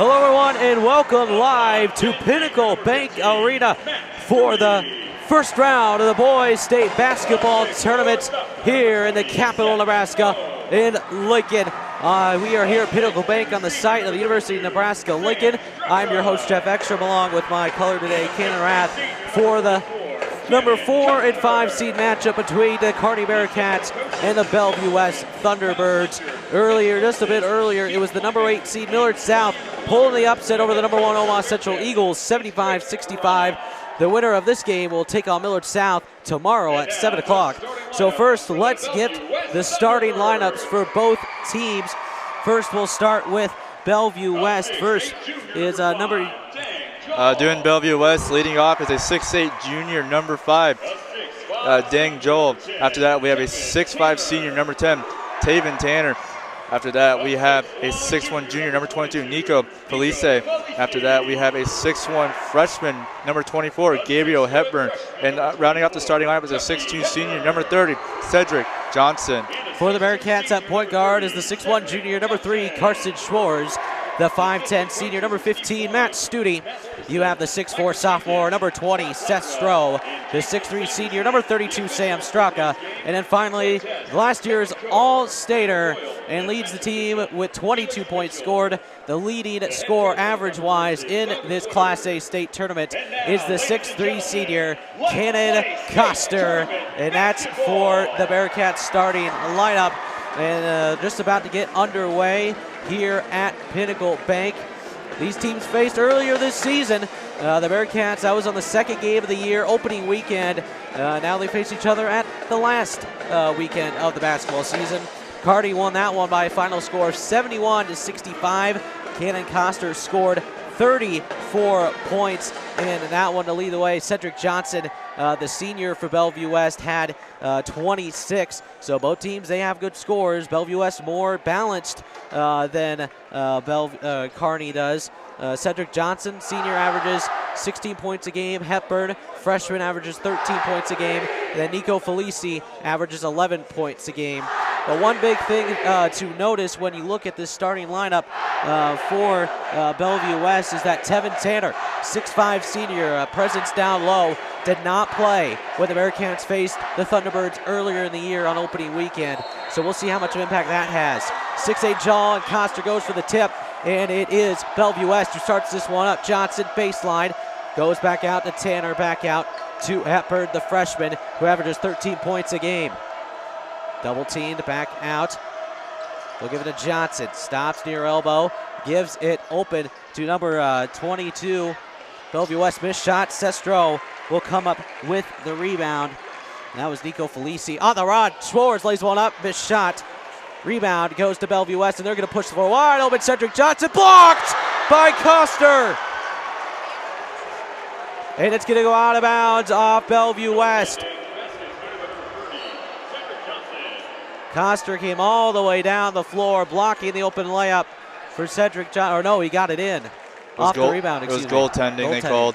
Hello everyone and welcome live to Pinnacle Bank Arena for the first round of the boys state basketball tournament here in the capital of Nebraska in Lincoln. We are here at Pinnacle Bank on the site of the University of Nebraska Lincoln. I'm your host Jeff Ekstrom along with my color today, Cannon Rath, for the number 4 and 5 seed matchup between the Kearney Bearcats and the Bellevue West Thunderbirds. Just a bit earlier, it was the number 8 seed Millard South pulling the upset over the number 1 Omaha Central Eagles, 75-65. The winner of this game will take on Millard South tomorrow at 7 o'clock. So first, let's get the starting lineups for both teams. First, we'll start with Bellevue West. First is doing Bellevue West, leading off is a 6'8 junior, number 5, Dang Joel. After that, we have a 6'5 senior, number 10, Taven Tanner. After that, we have a 6'1 junior, number 22, Nico Felice. After that, we have a 6'1 freshman, number 24, Gabriel Hepburn. And rounding out the starting lineup is a 6'2 senior, number 30, Cedric Johnson. For the Bearcats at point guard is the 6'1 junior, number 3, Carson Schwartz. The 5'10 senior, number 15, Matt Studi. You have the 6'4 sophomore, number 20, Seth Stroh. The 6'3 senior, number 32, Sam Straka. And then finally, last year's All-Stater and leads the team with 22 points scored. The leading scorer average-wise in this Class A state tournament is the 6'3 senior, Cannon Coster. And that's for the Bearcats starting lineup. And just about to get underway here at Pinnacle Bank. These teams faced earlier this season. The Bearcats, that was on the second game of the year, opening weekend. Now they face each other at the last weekend of the basketball season. Kearney won that one by a final score of 71-65. Cannon Coster scored 34 points in that one to lead the way. Cedric Johnson, the senior for Bellevue West, had 26. So both teams, they have good scores. Bellevue West more balanced than Kearney does. Cedric Johnson, senior, averages 16 points a game. Hepburn, freshman, averages 13 points a game. And then Nico Felice averages 11 points a game. But one big thing to notice when you look at this starting lineup for Bellevue West is that Tevin Tanner, 6'5 senior, presence down low, did not play when the Bearcats faced the Thunderbirds earlier in the year on opening weekend. So we'll see how much of impact that has. 6'8 Jaw and Coster goes for the tip, and it is Bellevue West who starts this one up. Johnson, baseline, goes back out to Tanner, back out to Hepburn, the freshman, who averages 13 points a game. Double teamed, back out. We'll give it to Johnson. Stops near elbow. Gives it open to number 22. Bellevue West missed shot. Sestro will come up with the rebound. And that was Nico Felice. On the rod, Schwartz lays one up. Missed shot. Rebound goes to Bellevue West, and they're going to push the floor wide open. Cedric Johnson blocked by Coster. And it's going to go out of bounds off Bellevue West. Coster came all the way down the floor, blocking the open layup for Cedric Johnson. Or no, he got it in. Off the rebound, excuse me. It was goaltending they called.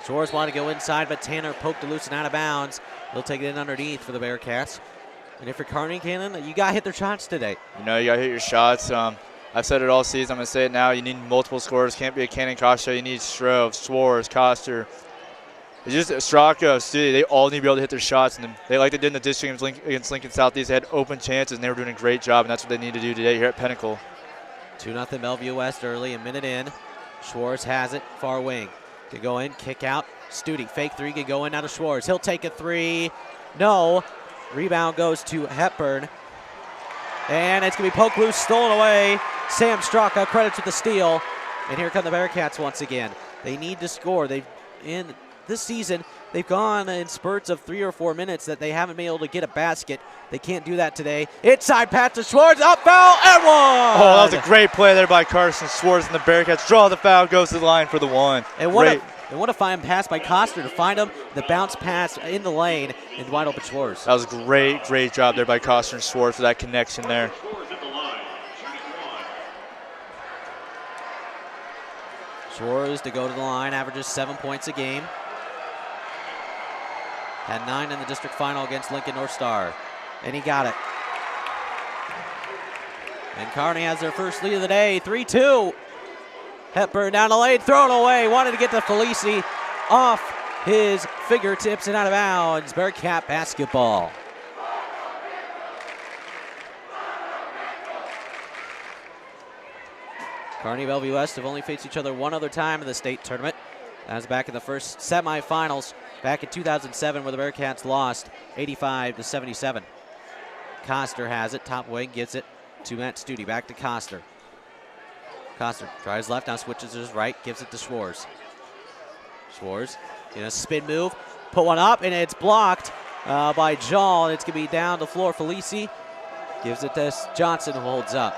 Schwartz wanted to go inside, but Tanner poked it loose and out of bounds. He'll take it in underneath for the Bearcats. And if you're Kearney, Cannon, you got to hit their shots today. You know, you got to hit your shots. I've said it all season. I'm going to say it now. You need multiple scorers. Can't be a Cannon Coster. You need Stroh, Schwartz, Coster. It's just Straka, Studi, they all need to be able to hit their shots. And they like they did in the district against Lincoln Southeast. They had open chances, and they were doing a great job, and that's what they need to do today here at Pinnacle. 2-0 Bellevue West early, a minute in. Schwartz has it, far wing. Could go in, kick out. Studi, fake three, could go in out of Schwartz. He'll take a three. No. Rebound goes to Hepburn. And it's going to be poked loose, stolen away. Sam Straka credits with the steal. And here come the Bearcats once again. They need to score. This season, they've gone in spurts of 3 or 4 minutes that they haven't been able to get a basket. They can't do that today. Inside pass to Schwartz, up foul, and one! Oh, that was a great play there by Carson Schwartz, and the Bearcats draw the foul, goes to the line for the one. And what a fine pass by Coster to find him, the bounce pass in the lane, and wide open Schwartz. That was a great job there by Coster and Schwartz for that connection there. Schwartz to go to the line, averages 7 points a game. Had 9 in the district final against Lincoln North Star. And he got it. And Kearney has their first lead of the day, 3-2. Hepburn down the lane, thrown away. Wanted to get to Felici off his fingertips and out of bounds. Bearcat basketball. Kearney Bellevue West have only faced each other one other time in the state tournament. That was back in the first semifinals back in 2007 where the Bearcats lost 85-77. Coster has it, top wing, gets it to Matt Studi, back to Coster. Coster tries left, now switches to his right, gives it to Schwarz. Schwarz in a spin move, put one up, and it's blocked by Jal, and it's going to be down the floor. Felici gives it to Johnson, who holds up.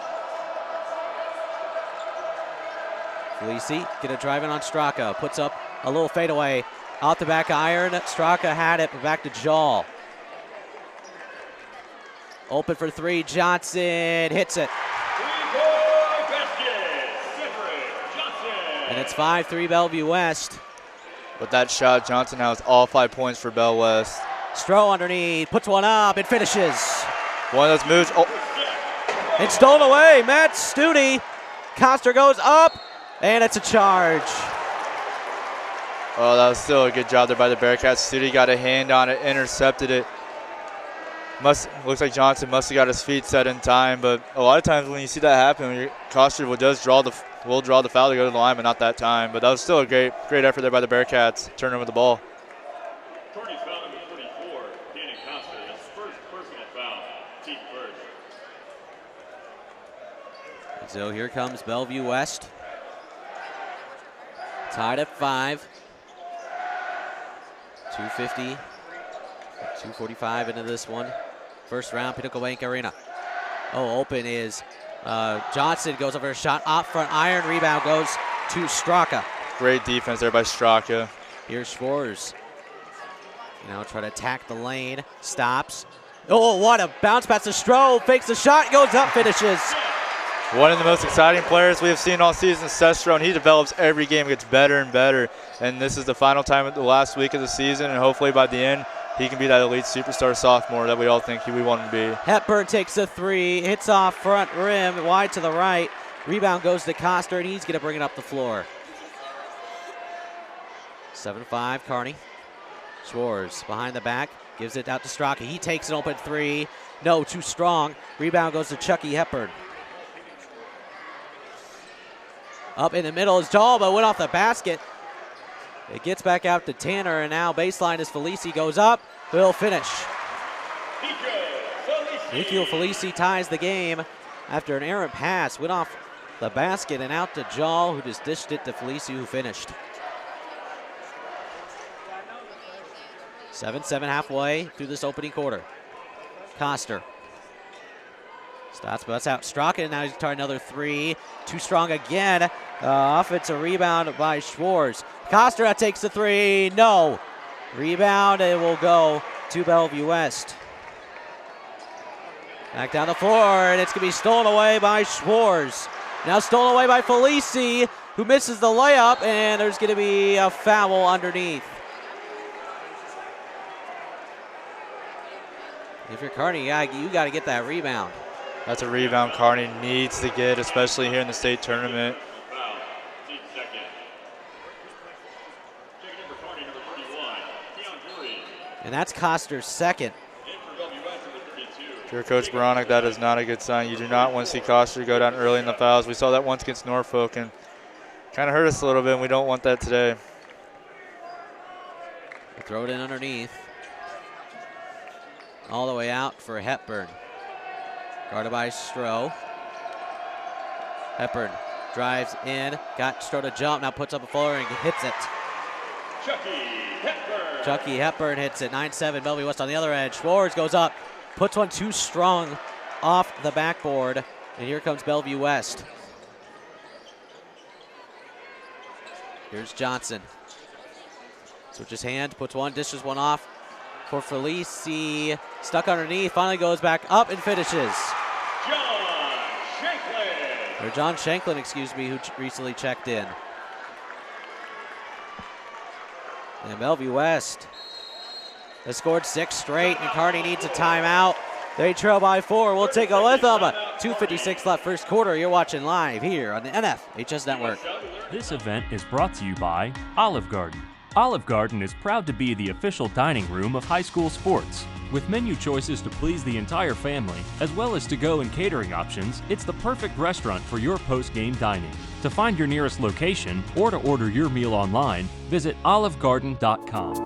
Felici going to drive in on Straka, puts up a little fadeaway out the back iron. Straka had it, but back to Jal. Open for three, Johnson hits it. And it's 5-3 Bellevue West. With that shot, Johnson has all 5 points for Bell West. Stroh underneath, puts one up, and finishes. One of those moves. Oh. It's stolen away, Matt Studi. Coster goes up, and it's a charge. Oh, that was still a good job there by the Bearcats. Studi got a hand on it, intercepted it. Looks like Johnson must have got his feet set in time, but a lot of times when you see that happen, Coster will draw the foul to go to the line, but not that time. But that was still a great effort there by the Bearcats, turning over the ball. Kearney's foul number 44, Danny Coster, his first personal foul, team first. So here comes Bellevue West. Tied at 5. 2:50, 2:45 into this one. First round, Pinnacle Bank Arena. Oh, open is Johnson, goes over a shot, off front iron, rebound goes to Straka. Great defense there by Straka. Here's Schwarz. Try to attack the lane, stops. Oh, what a bounce pass to Stroh, fakes the shot, goes up, finishes. One of the most exciting players we have seen all season, Seth Stroh, and he develops every game, gets better and better. And this is the final time of the last week of the season, and hopefully by the end, he can be that elite superstar sophomore that we all think we want him to be. Hepburn takes a three, hits off front rim, wide to the right. Rebound goes to Coster, and he's going to bring it up the floor. 7-5, Kearney. Schwarz behind the back, gives it out to Straka. He takes an open three. No, too strong. Rebound goes to Chucky Hepburn. Up in the middle is Dahl, but went off the basket. It gets back out to Tanner, and now baseline as Felici goes up. Will finish. Nikhil Felici ties the game after an errant pass. Went off the basket and out to Jal, who just dished it to Felici, who finished. 7-7 halfway through this opening quarter. Coster. Stops, but that's out. Straka, now he's trying another three. Too strong again. Offensive rebound by Schwarz. Coster takes the three. No. Rebound, it will go to Bellevue West. Back down the floor, and it's going to be stolen away by Schwarz. Now stolen away by Felici, who misses the layup, and there's going to be a foul underneath. If you're Kearney, you got to get that rebound. That's a rebound Kearney needs to get, especially here in the state tournament. And that's Coster's second. If you're Coach Baronic, that is not a good sign. You do not want to see Coster go down early in the fouls. We saw that once against Norfolk and kind of hurt us a little bit, and we don't want that today. Throw it in underneath. All the way out for Hepburn. Guarded by Stroh. Hepburn drives in, got Stroh to jump, now puts up a floor and hits it. Chucky Hepburn hits it. 9-7, Bellevue West on the other edge. Schwarz goes up, puts one too strong off the backboard, and here comes Bellevue West. Here's Johnson. Switches hand, puts one, dishes one off for Felici. Stuck underneath, finally goes back up and finishes. John Shanklin, excuse me, who recently checked in. And Bellevue West has scored 6 straight, and Kearney needs a timeout. They trail by 4. We'll take it with them. 2:56 left first quarter. You're watching live here on the NFHS Network. This event is brought to you by Olive Garden. Olive Garden is proud to be the official dining room of high school sports. With menu choices to please the entire family, as well as to-go and catering options, it's the perfect restaurant for your post-game dining. To find your nearest location or to order your meal online, visit olivegarden.com.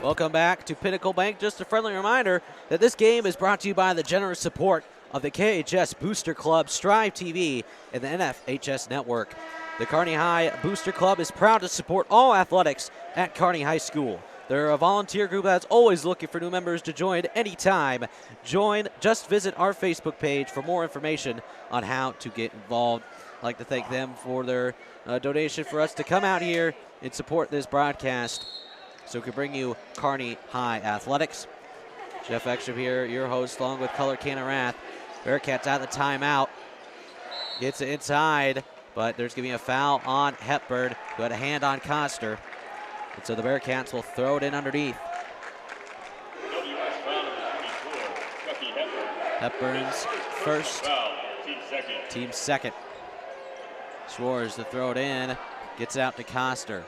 Welcome back to Pinnacle Bank. Just a friendly reminder that this game is brought to you by the generous support of the KHS Booster Club, Strive TV, and the NFHS Network. The Kearney High Booster Club is proud to support all athletics at Kearney High School. They're a volunteer group that's always looking for new members to join anytime. Just visit our Facebook page for more information on how to get involved. I'd like to thank them for their donation for us to come out here and support this broadcast so we can bring you Kearney High Athletics. Jeff Ekstrom here, your host, along with Color Canarath. Bearcats at the timeout. Gets it inside, but there's going to be a foul on Hepburn, who had a hand on Coster. And so the Bearcats will throw it in underneath. Hepburn's first, team second. Schwartz to throw it in, gets it out to Coster.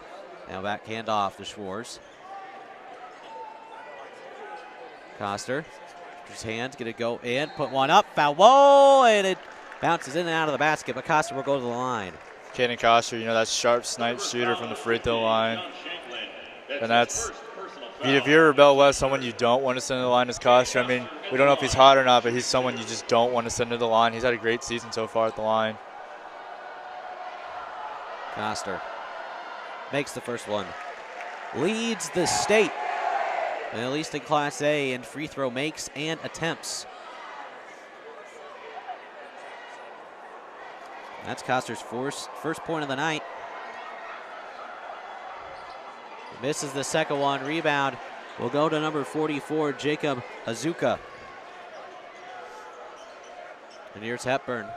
Now back handoff to Schwartz. Coster, his hands gonna go in, put one up, foul, whoa, and it bounces in and out of the basket, but Coster will go to the line. Caden Coster, you know, that sharp snipe shooter from the free throw line. And that's, if you're Bell West, someone you don't want to send to the line is Coster. I mean, we don't know if he's hot or not, but he's someone you just don't want to send to the line. He's had a great season so far at the line. Coster makes the first one. Leads the state, at least in Class A, in free throw makes and attempts. That's Coster's first point of the night. Misses the second one. Rebound will go to number 44, Jacob Azuka. And here's Hepburn.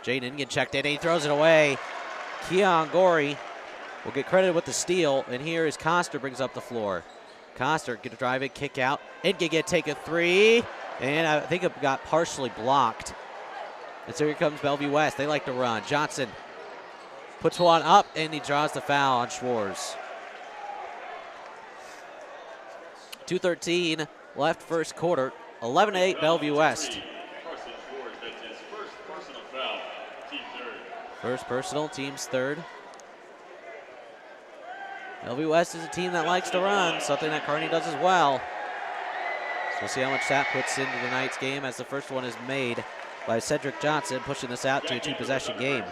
Jaden Ingen checked in. He throws it away. Keon Gorey will get credit with the steal. And here is Coster, brings up the floor. Coster get to drive it, kick out. Ingen get take a three. And I think it got partially blocked. And so here comes Bellevue West. They like to run. Johnson puts one up, and he draws the foul on Schwartz. 2:13 left first quarter. 11-8 Bellevue West. First personal, team's third. Bellevue West is a team that likes to run, something that Kearney does as well. So we'll see how much that puts into tonight's game as the first one is made by Cedric Johnson, pushing this out to a two-possession game.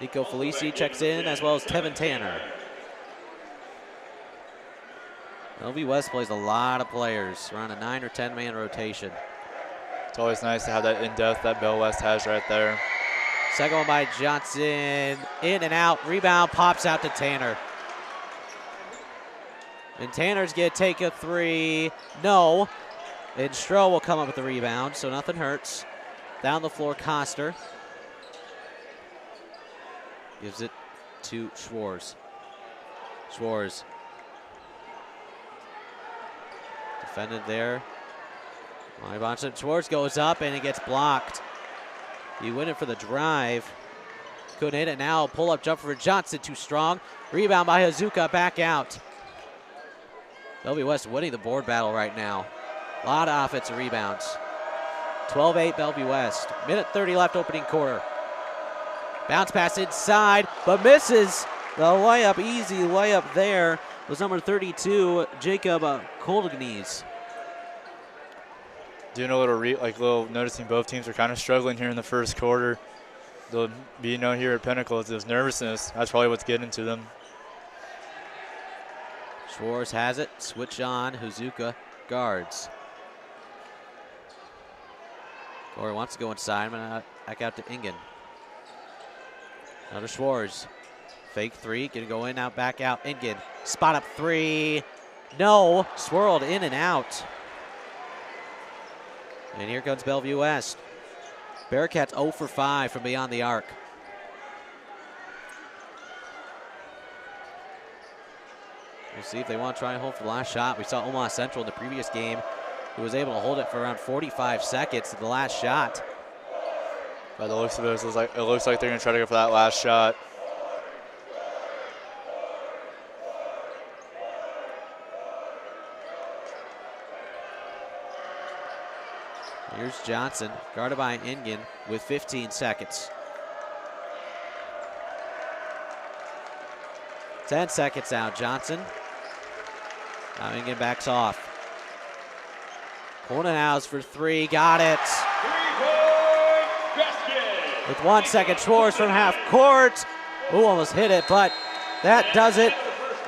Nico Felici checks in, as well as Tevin Tanner. Bellevue West plays a lot of players, around a 9 or 10 man rotation. It's always nice to have that in-depth that Bell West has right there. Second one by Johnson, in and out, rebound, pops out to Tanner. And Tanner's gonna take a three, no. And Stroh will come up with the rebound, so nothing hurts. Down the floor, Coster. Gives it to Schwartz. Schwartz. Defended there. Schwartz goes up and it gets blocked. He went in for the drive. Couldn't hit it now. Pull up jumper for Johnson, too strong. Rebound by Hazuka, back out. Bellevue West winning the board battle right now. A lot of offensive rebounds. 12-8 Bellevue West. Minute 30 left opening quarter. Bounce pass inside, but misses. The layup, easy layup there, was number 32, Jacob Koldegnies. Doing a little noticing both teams are kind of struggling here in the first quarter. They'll be known here at Pinnacle as this nervousness. That's probably what's getting to them. Schwartz has it, switch on, Hazuka guards. Corey wants to go inside, back out to Ingen. Now to Schwartz. Fake three, gonna go in, out, back out. Ingen, spot up three. No, swirled in and out. And here comes Bellevue West. Bearcats 0 for 5 from beyond the arc. We'll see if they want to try and hold for the last shot. We saw Omaha Central in the previous game who was able to hold it for around 45 seconds at the last shot. By the looks of it, it looks like they're going to try to go for that last shot. Here's Johnson, guarded by Ingen with 15 seconds. 10 seconds now, Johnson. Now Ingen backs off. Cornenhaus for three, got it. With 1 second, Schwartz from half court. Ooh, almost hit it, but that does it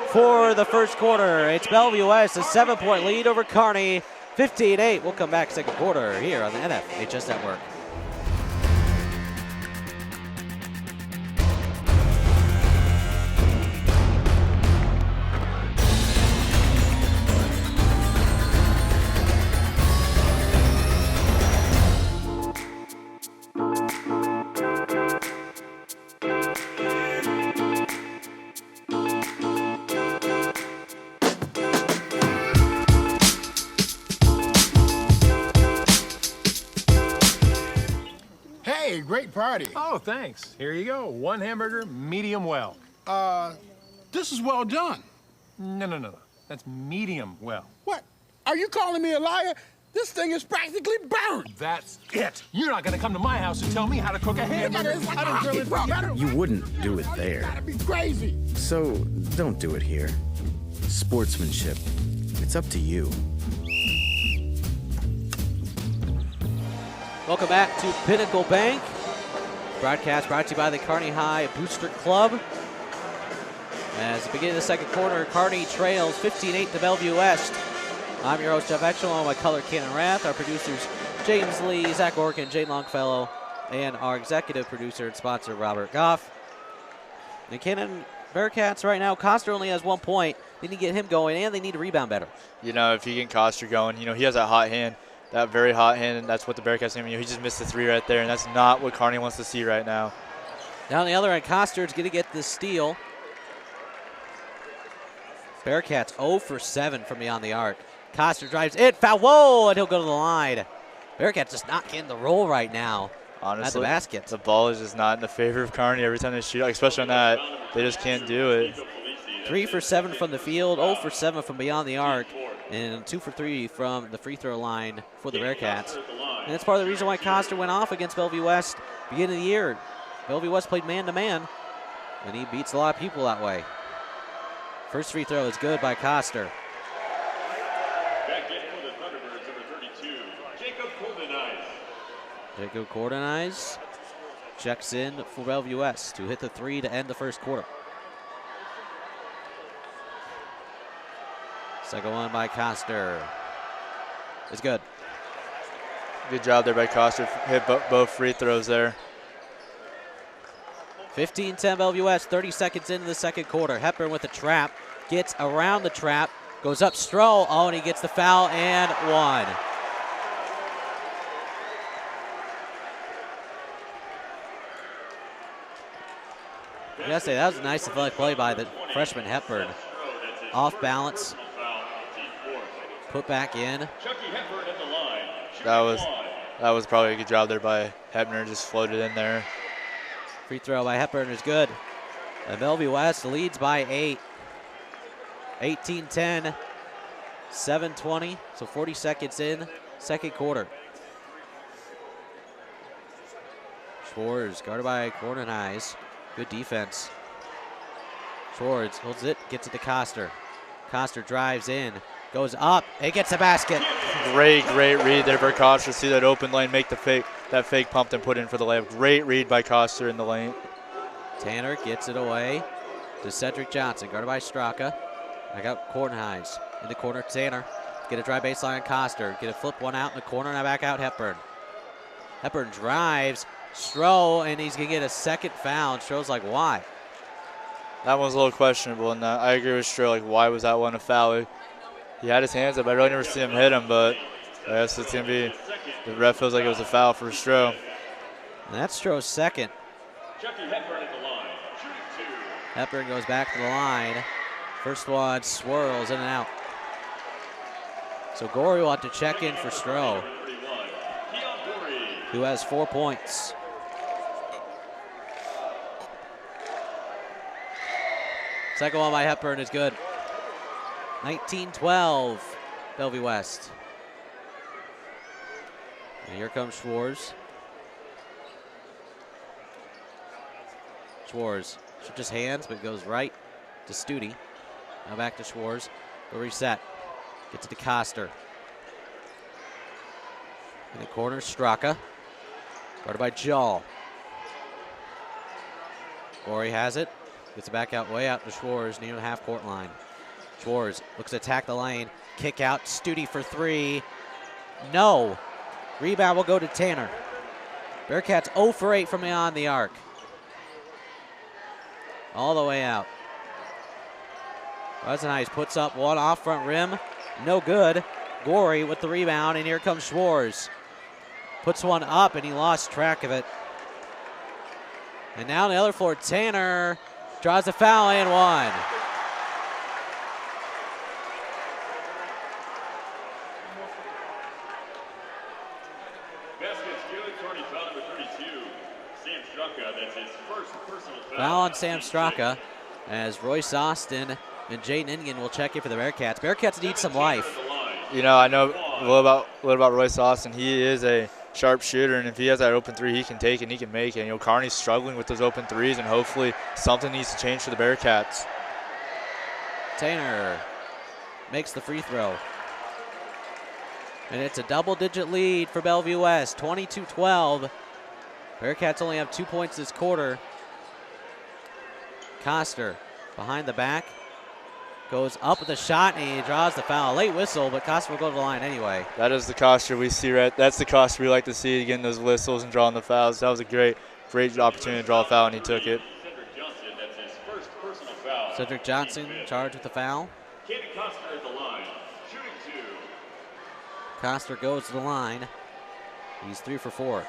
for the first quarter. It's Bellevue West, a 7-point lead over Kearney. 15-8. We'll come back second quarter here on the NFHS Network. Hey, great party. Oh, thanks. Here you go. 1 hamburger, medium well. This is well done. No. That's medium well. What? Are you calling me a liar? This thing is practically burned. That's it. You're not gonna come to my house and tell me how to cook a hamburger. It's like a hockey puck. You wouldn't do it there. Gotta be crazy. So don't do it here. Sportsmanship. It's up to you. Welcome back to Pinnacle Bank. Broadcast brought to you by the Kearney High Booster Club. As the beginning of the second quarter, Kearney trails 15-8 to Bellevue West. I'm your host, Jeff Etchell, along with my color, Cannon Rath. Our producers, James Lee, Zach Orkin, Jane Longfellow, and our executive producer and sponsor, Robert Goff. The Cannon Bearcats right now, Coster only has 1 point. They need to get him going, and they need to rebound better. You know, if he can Coster going, you know, he has that hot hand. That very hot hand, and that's what the Bearcats need. You know, he just missed the 3 right there, and that's not what Kearney wants to see right now. Down the other end, Coster's going to get the steal. Bearcats 0 for 7 from beyond the arc. Coster drives it, foul, whoa, and he'll go to the line. Bearcats just not getting the roll right now. Honestly, at the basket. The ball is just not in the favor of Kearney every time they shoot, especially on that. They just can't do it. 3 for 7 from the field, 0 for 7 from beyond the arc, and 2 for 3 from the free throw line for the Bearcats. And that's part of the reason why Coster went off against Bellevue West beginning of the year. Bellevue West played man-to-man, and he beats a lot of people that way. First free throw is good by Coster. Back in for the Thunderbirds, number 32, Jacob Cordenise. Jacob Cordenise checks in for Bellevue West to hit the 3 to end the first quarter. Second one by Coster is good. Good job there by Coster. Hit both free throws there. 15-10 Bellevue West, 30 seconds into the second quarter. Hepburn with the trap, gets around the trap, goes up Stroh. Oh, and he gets the foul and one. I gotta say, that was a nice athletic play by the freshman Hepburn. Off balance, put back in. That was probably a good job there by Hebner, just floated in there. Free throw by Hepburn is good. And Bellevue West leads by 8. 18-10, 7:20, so 40 seconds in, second quarter. Schwartz guarded by Cordenise. Good defense. Schwartz holds it, gets it to Coster. Coster drives in, goes up, and gets the basket. Great read there for Coster. See that open lane, make the fake, that fake pump and put in for the layup. Great read by Coster in the lane. Tanner gets it away to Cedric Johnson, guarded by Straka. I got Cordenise in the corner. Tanner get a dry baseline on Coster. Get a flip one out in the corner and back out Hepburn. Hepburn drives, Stroh, and he's gonna get a second foul. Stroh's like, why? That one's a little questionable, and I agree with Stroh. Like, why was that one a foul? He had his hands up. I really never see him hit him, but I guess it's gonna be. The ref feels like it was a foul for Stroh. And that's Stroh's second. Chucky Hepburn at the line, shooting 2. Hepburn goes back to the line. First one swirls in and out. So Gorey will have to check in for Stroh, who has 4 points. Second one by Hepburn is good. 19-12, Bellevue West. And here comes Schwartz. Schwartz switches hands, but goes right to Studi. Now back to Schwartz. Go reset. Gets it to Coster. In the corner, Straka. Guarded by Jall. Gorey has it. Gets it back out, way out to Schwartz near the half-court line. Schwartz looks to attack the lane. Kick out, Studi for 3. No. Rebound will go to Tanner. Bearcats 0 for 8 from beyond the arc. All the way out. Rosenheis puts up one off front rim. No good. Gorey with the rebound, and here comes Schwartz. Puts one up, and he lost track of it. And now on the other floor, Tanner draws a foul and one. Basket's good. Kearney foul number 32. Sam Straka, that's his first personal foul. Foul on Sam Straka as Royce Austin and Jaden Ingen will check in for the Bearcats. Bearcats need some life. You know, I know a little about Royce Austin. He is a sharp shooter, and if he has that open three, he can take it and he can make it. You know, Kearney's struggling with those open threes, and hopefully something needs to change for the Bearcats. Tanner makes the free throw. And it's a double-digit lead for Bellevue West, 22-12. Bearcats only have 2 points this quarter. Coster behind the back. Goes up with a shot, and he draws the foul. Late whistle, but Coster will go to the line anyway. That is the Coster we see, right? That's the Coster we like to see, getting those whistles and drawing the fouls. That was a great opportunity to draw a foul, and he took it. Cedric Johnson, that's his first personal foul. Cedric Johnson charged with the foul. Kenny Coster at the line, shooting 2. Coster goes to the line. He's 3 for 4.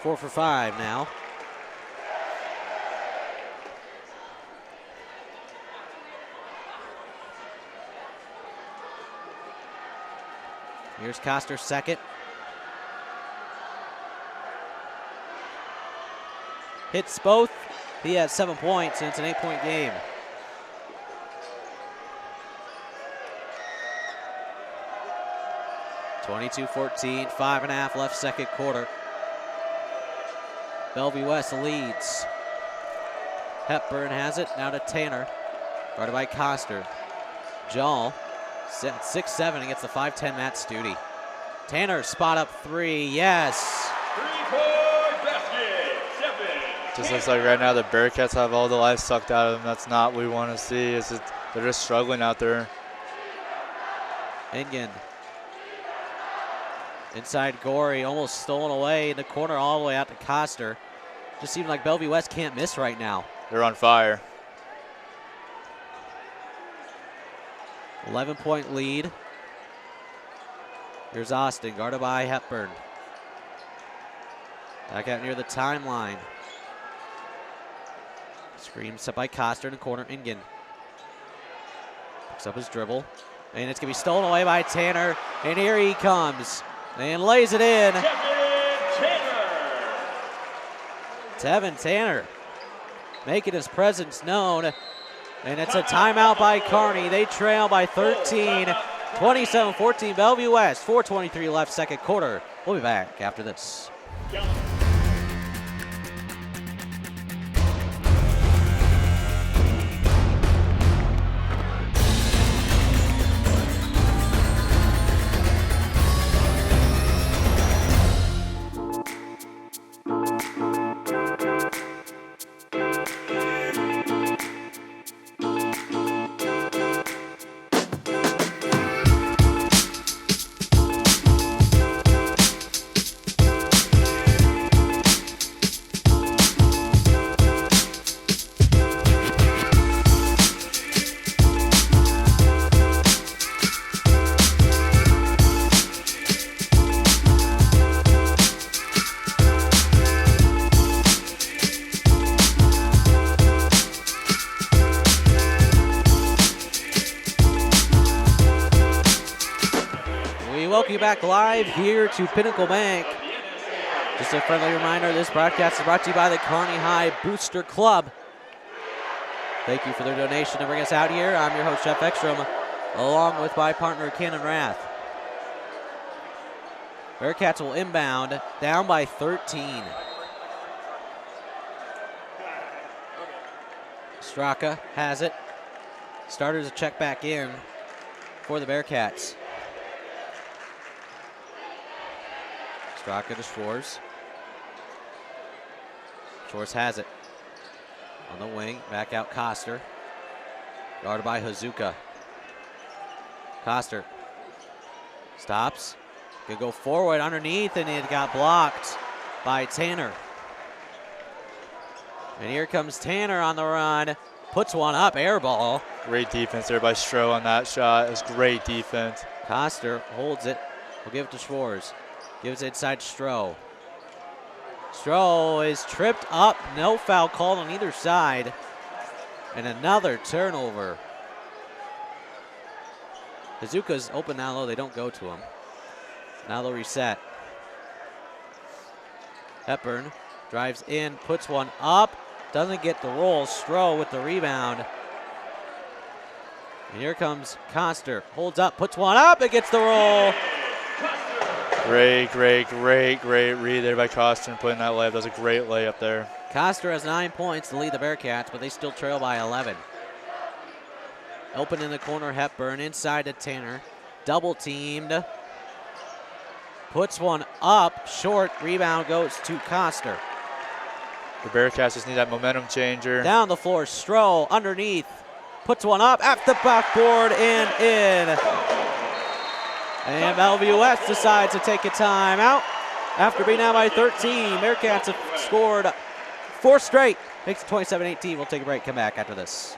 4 for 5 now. Here's Coster's second. Hits both. He has 7 points, and it's an 8-point game. (22-14), 5.5 left second quarter. Bellevue West leads. Hepburn has it, now to Tanner. Guarded by Coster. Jall, 6'7", and gets the 5'10" Matt Studi. Tanner, spot up 3, yes. 3-point basket, 7. Just looks like right now the Bearcats have all the life sucked out of them. That's not what we want to see. They're just struggling out there. Ingen. Inside Gorey, almost stolen away in the corner all the way out to Coster. Just seems like Bellevue West can't miss right now. They're on fire. 11-point lead. Here's Austin, guarded by Hepburn. Back out near the timeline. Screen set by Coster in the corner. Ingen picks up his dribble, and it's going to be stolen away by Tanner. And here he comes and lays it in. Tevin Tanner making his presence known. And it's a timeout by Kearney. They trail by 13, 27-14 Bellevue West, 4:23 left second quarter. We'll be back after this. Welcome you back live here to Pinnacle Bank. Just a friendly reminder, this broadcast is brought to you by the Kearney High Booster Club. Thank you for their donation to bring us out here. I'm your host, Jeff Ekstrom, along with my partner, Cannon Rath. Bearcats will inbound, down by 13. Straka has it. Starters to check back in for the Bearcats. Straka to Schwartz. Schwartz has it. On the wing, back out Koster. Guarded by Hazuka. Koster stops. Could go forward underneath, and it got blocked by Tanner. And here comes Tanner on the run. Puts one up, air ball. Great defense there by Stroh on that shot. It was great defense. Koster holds it. We'll give it to Schwartz. Gives it inside Stroh. Stroh is tripped up. No foul called on either side. And another turnover. Hazuka's open down low. They don't go to him. Now they'll reset. Hepburn drives in, puts one up. Doesn't get the roll. Stroh with the rebound. And here comes Koster. Holds up, puts one up, and gets the roll. Great read there by Koster and putting that layup. That was a great layup there. Koster has 9 points to lead the Bearcats, but they still trail by 11. Open in the corner, Hepburn inside to Tanner. Double teamed. Puts one up, short. Rebound goes to Koster. The Bearcats just need that momentum changer. Down the floor, Stroh underneath. Puts one up at the backboard and in. And Bellevue West decides to take a timeout after being down by 13. Bearcats have scored 4 straight. Makes it 27-18. We'll take a break, come back after this.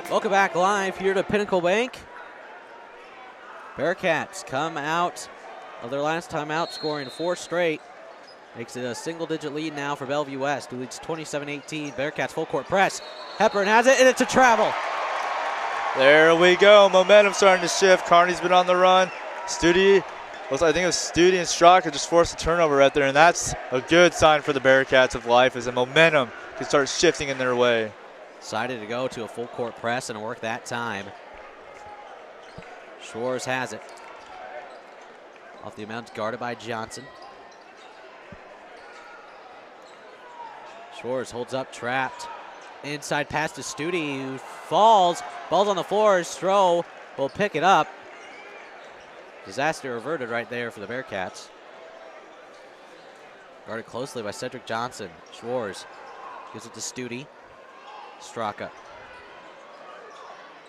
Welcome back live here to Pinnacle Bank. Bearcats come out of their last time out, scoring 4 straight. Makes it a single-digit lead now for Bellevue West, who leads 27-18. Bearcats full court press. Hepburn has it, and it's a travel. There we go. Momentum starting to shift. Kearney's been on the run. Studi, I think it was Studi and Straka just forced a turnover right there, and that's a good sign for the Bearcats of life as the momentum can start shifting in their way. Decided to go to a full court press and work that time. Schwartz has it. Off the amount, guarded by Johnson. Schwartz holds up, trapped. Inside pass to Studi, who falls. Ball's on the floor. Stroh will pick it up. Disaster averted right there for the Bearcats. Guarded closely by Cedric Johnson. Schwartz gives it to Studi. Straka.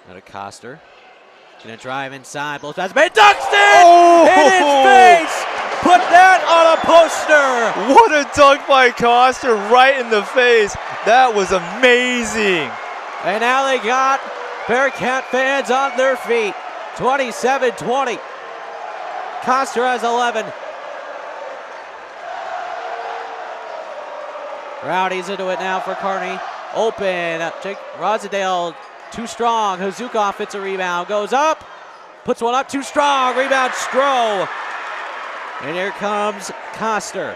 Now to Koster. Gonna drive inside. Both sides. Made dunks it! In his face! Put that on a poster! What a dunk by Koster right in the face. That was amazing. And now they got Bearcat fans on their feet. 27-20. Koster has 11. Rowdy's into it now for Kearney. Open. Jake Rosedale too strong. Hazuka fits a rebound. Goes up. Puts one up too strong. Rebound Stroh. And here comes Koster.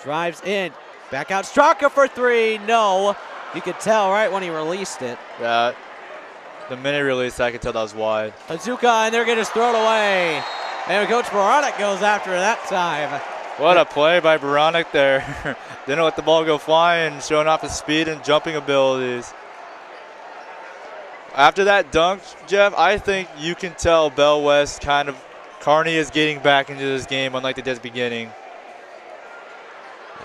Drives in. Back out. Straka for 3. No. You could tell right when he released it. Yeah. The minute release, I could tell that was wide. Hazuka, and they're going to just throw it away. And Coach Baranek goes after that time. What a play by Baranek there. Didn't let the ball go flying, showing off his speed and jumping abilities. After that dunk, Jeff, I think you can tell Bell West Kearney is getting back into this game unlike they did at the beginning.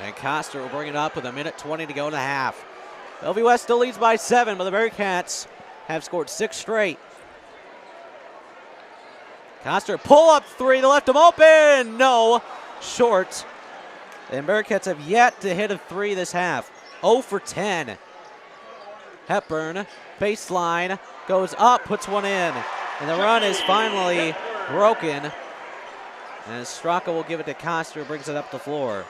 And Coster will bring it up with 1:20 to go in the half. Bellevue West still leads by 7, but the Bearcats have scored 6 straight. Coster pull-up 3 to left him open. No, short. And Bearcats have yet to hit a 3 this half. 0 for 10. Hepburn, baseline, goes up, puts one in. And the run is finally broken. And Straka will give it to Coster, brings it up the floor.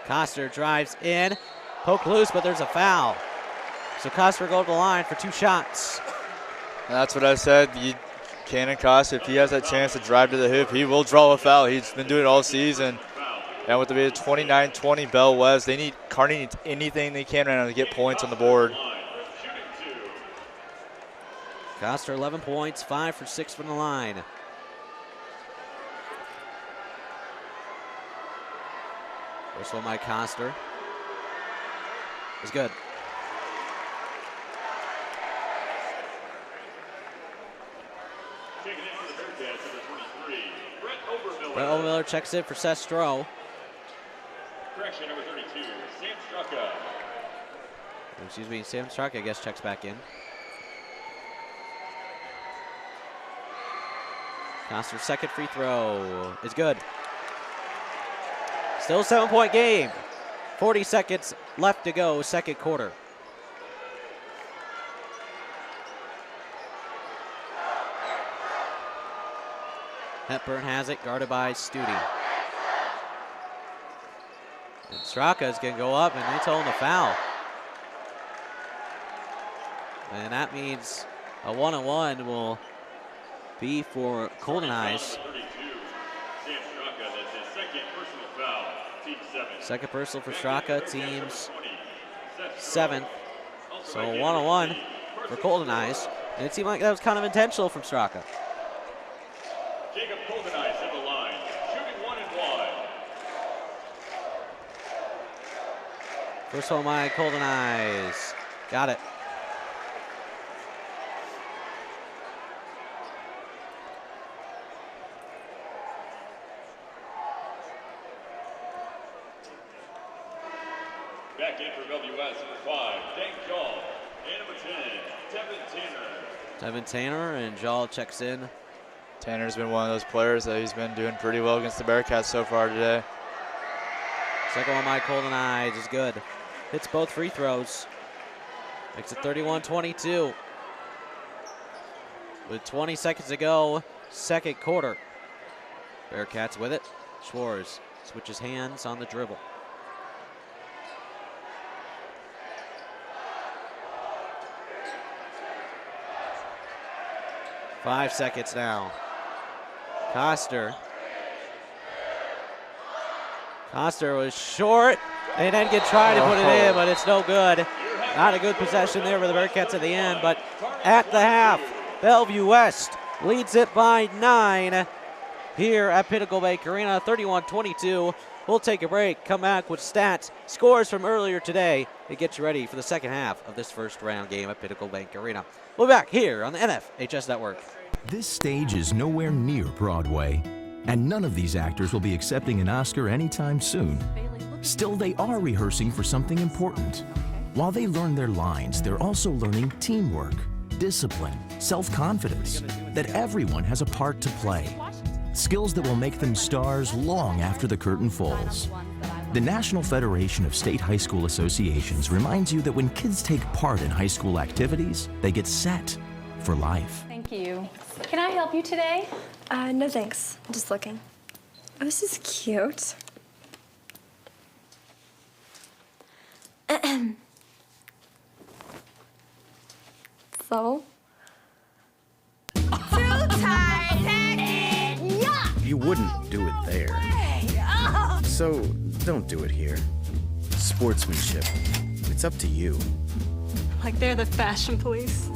Coster drives in, poke loose, but there's a foul. So Coster will go to the line for 2 shots. That's what I said. Cannon Coster, if he has that chance to drive to the hoop, he will draw a foul. He's been doing it all season. And with the 29-20 Bell West, Kearney needs anything they can right now to get points on the board. Coster 11 points, 5 for 6 from the line. First one by Coster is good. Checking in for the Bearcats, number 23, Brett Overmiller. Brett Overmiller checks in for Seth Stroh. Correction, number 32, Sam Straka. Excuse me, Sam Straka, I guess, checks back in. Coster's second free throw is good. Still a 7-point game. 40 seconds left to go, second quarter. Hepburn has it, guarded by Studi. And Straka is going to go up, and they tell him to foul. And that means a 1-on-1 will be for Golden Eyes. Second personal for Straka, team's 7th. So 1-on-1 for Golden Eyes. And it seemed like that was kind of intentional from Straka. Jacob Golden Eyes at the line, shooting 1 and 1. First one by Golden Eyes. Got it. Back in for Bellevue West, number 5, Dang Jaw. And number 10, Tevin Tanner. Tevin Tanner, and Jaw checks in. Tanner's been one of those players that he's been doing pretty well against the Bearcats so far today. Second one by Golden Eyes is good. Hits both free throws. Makes it 31-22. With 20 seconds to go, second quarter. Bearcats with it. Schwartz switches hands on the dribble. Five seconds now. Coster was short, and then get tried to put it in, but it's no good. Not a good possession there for the Bearcats at the end, but at the half, Bellevue West leads it by 9 here at Pinnacle Bank Arena, 31-22. We'll take a break, come back with stats, scores from earlier today to get you ready for the second half of this first round game at Pinnacle Bank Arena. We'll be back here on the NFHS Network. This stage is nowhere near Broadway, and none of these actors will be accepting an Oscar anytime soon. Still, they are rehearsing for something important. While they learn their lines, they're also learning teamwork, discipline, self-confidence, that everyone has a part to play. Skills that will make them stars long after the curtain falls. The National Federation of State High School Associations reminds you that when kids take part in high school activities, they get set for life. Thank you. Can I help you today? No thanks. I'm just looking. Oh, this is cute. So? You wouldn't do it there. So don't do it here. Sportsmanship. It's up to you. Like they're the fashion police.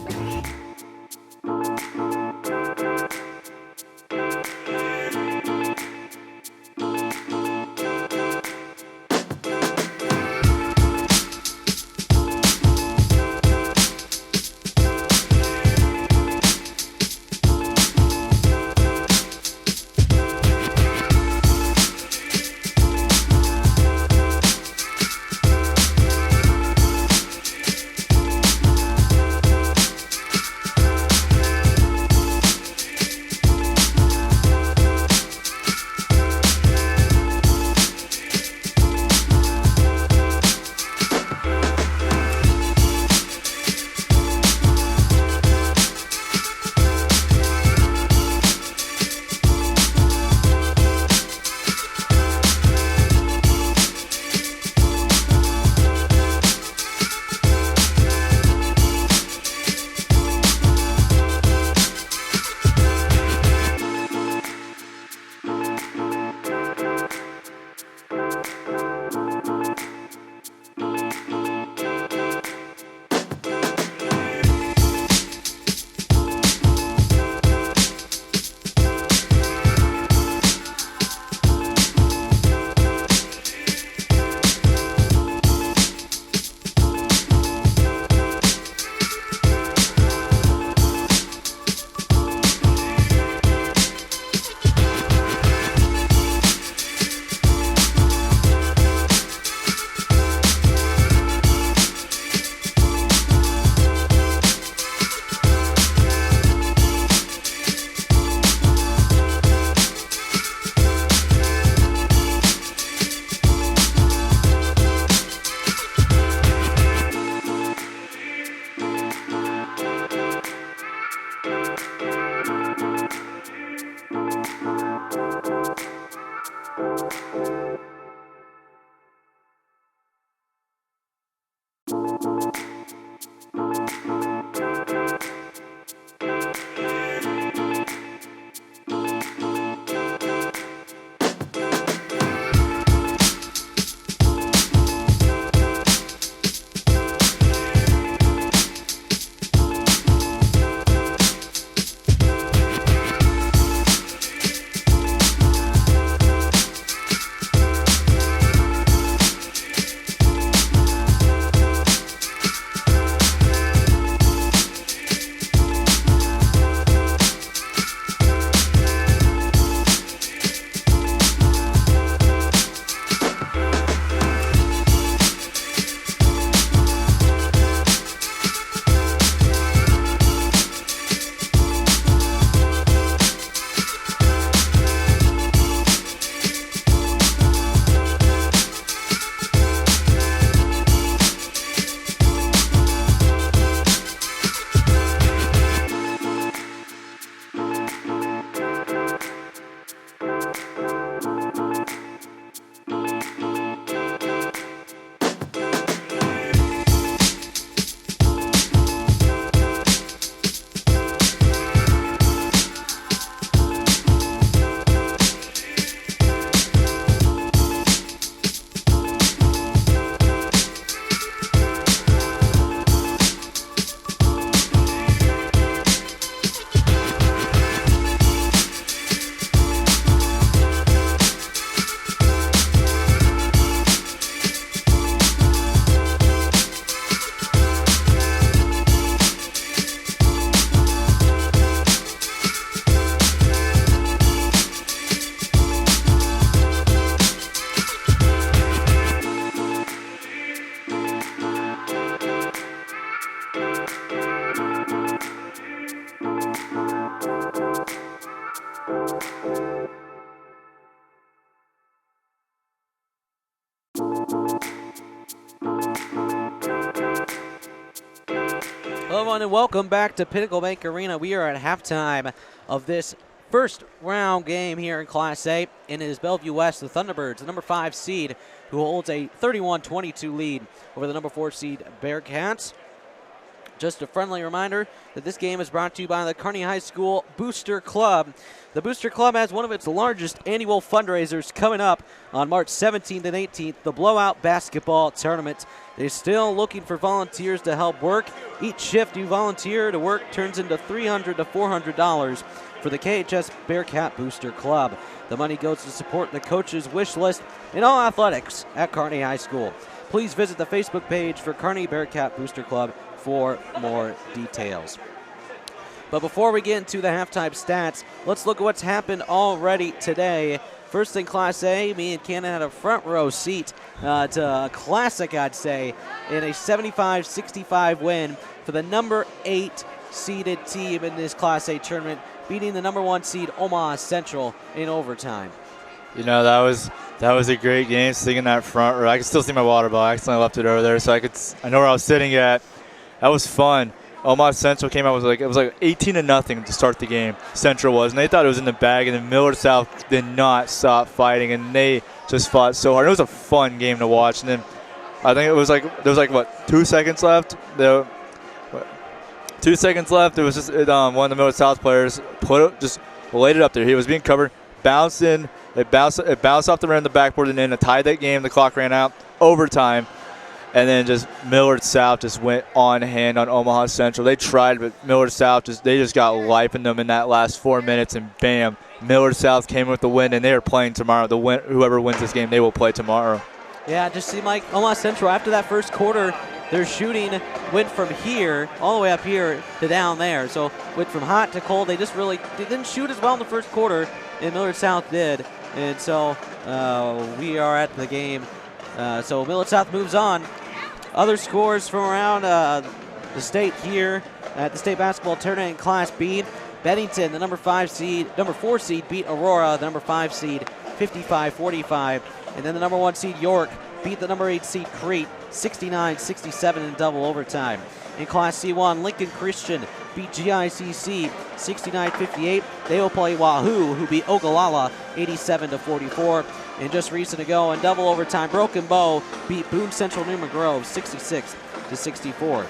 Hello, everyone, and welcome back to Pinnacle Bank Arena. We are at halftime of this first round game here in Class A, and it is Bellevue West, the Thunderbirds, the number 5 seed, who holds a 31-22 lead over the number 4 seed Bearcats. Just a friendly reminder that this game is brought to you by the Kearney High School Booster Club. The Booster Club has one of its largest annual fundraisers coming up on March 17th and 18th, the Blowout Basketball Tournament. They're still looking for volunteers to help work. Each shift you volunteer to work turns into $300 to $400 for the KHS Bearcat Booster Club. The money goes to support the coach's wish list in all athletics at Kearney High School. Please visit the Facebook page for Kearney Bearcat Booster Club for more details. But before we get into the halftime stats, let's look at what's happened already today. First in Class A, me and Cannon had a front row seat to a classic, I'd say, in a 75-65 win for the number 8 seeded team in this Class A tournament, beating the number 1 seed Omaha Central in overtime. You know, that was a great game, sitting in that front row. I can still see my water bottle. I accidentally left it over there, so I know where I was sitting at. That was fun. Omaha Central came out, it was like 18-0 to start the game. Central was, and they thought it was in the bag, and then Millard South did not stop fighting, and they just fought so hard. It was a fun game to watch, and then I think there was 2 seconds left. 2 seconds left. It was just one of the Millard South players just laid it up there. He was being covered, bounced in. It bounced off the rim of the backboard, and then to tie that game, the clock ran out. Overtime. And then just Millard South just went on hand on Omaha Central. They tried, but Millard South they just got life in them in that last 4 minutes, and bam, Millard South came with the win, and they are playing tomorrow. Whoever wins this game, they will play tomorrow. Yeah, it just seemed like Omaha Central, after that first quarter, their shooting went from here all the way up here to down there. So went from hot to cold. They didn't shoot as well in the first quarter, and Millard South did. And so we are at the game. So Millard South moves on. Other scores from around the state here at the state basketball tournament in Class B. Bennington, the number 4 seed, beat Aurora, the number 5 seed, 55-45. And then the number 1 seed, York, beat the number 8 seed, Crete, 69-67 in double overtime. In Class C1, Lincoln Christian beat GICC 69-58. They will play Wahoo, who beat Ogallala 87-44. And just recent ago in double overtime, Broken Bow beat Boone Central Newman Grove 66-64.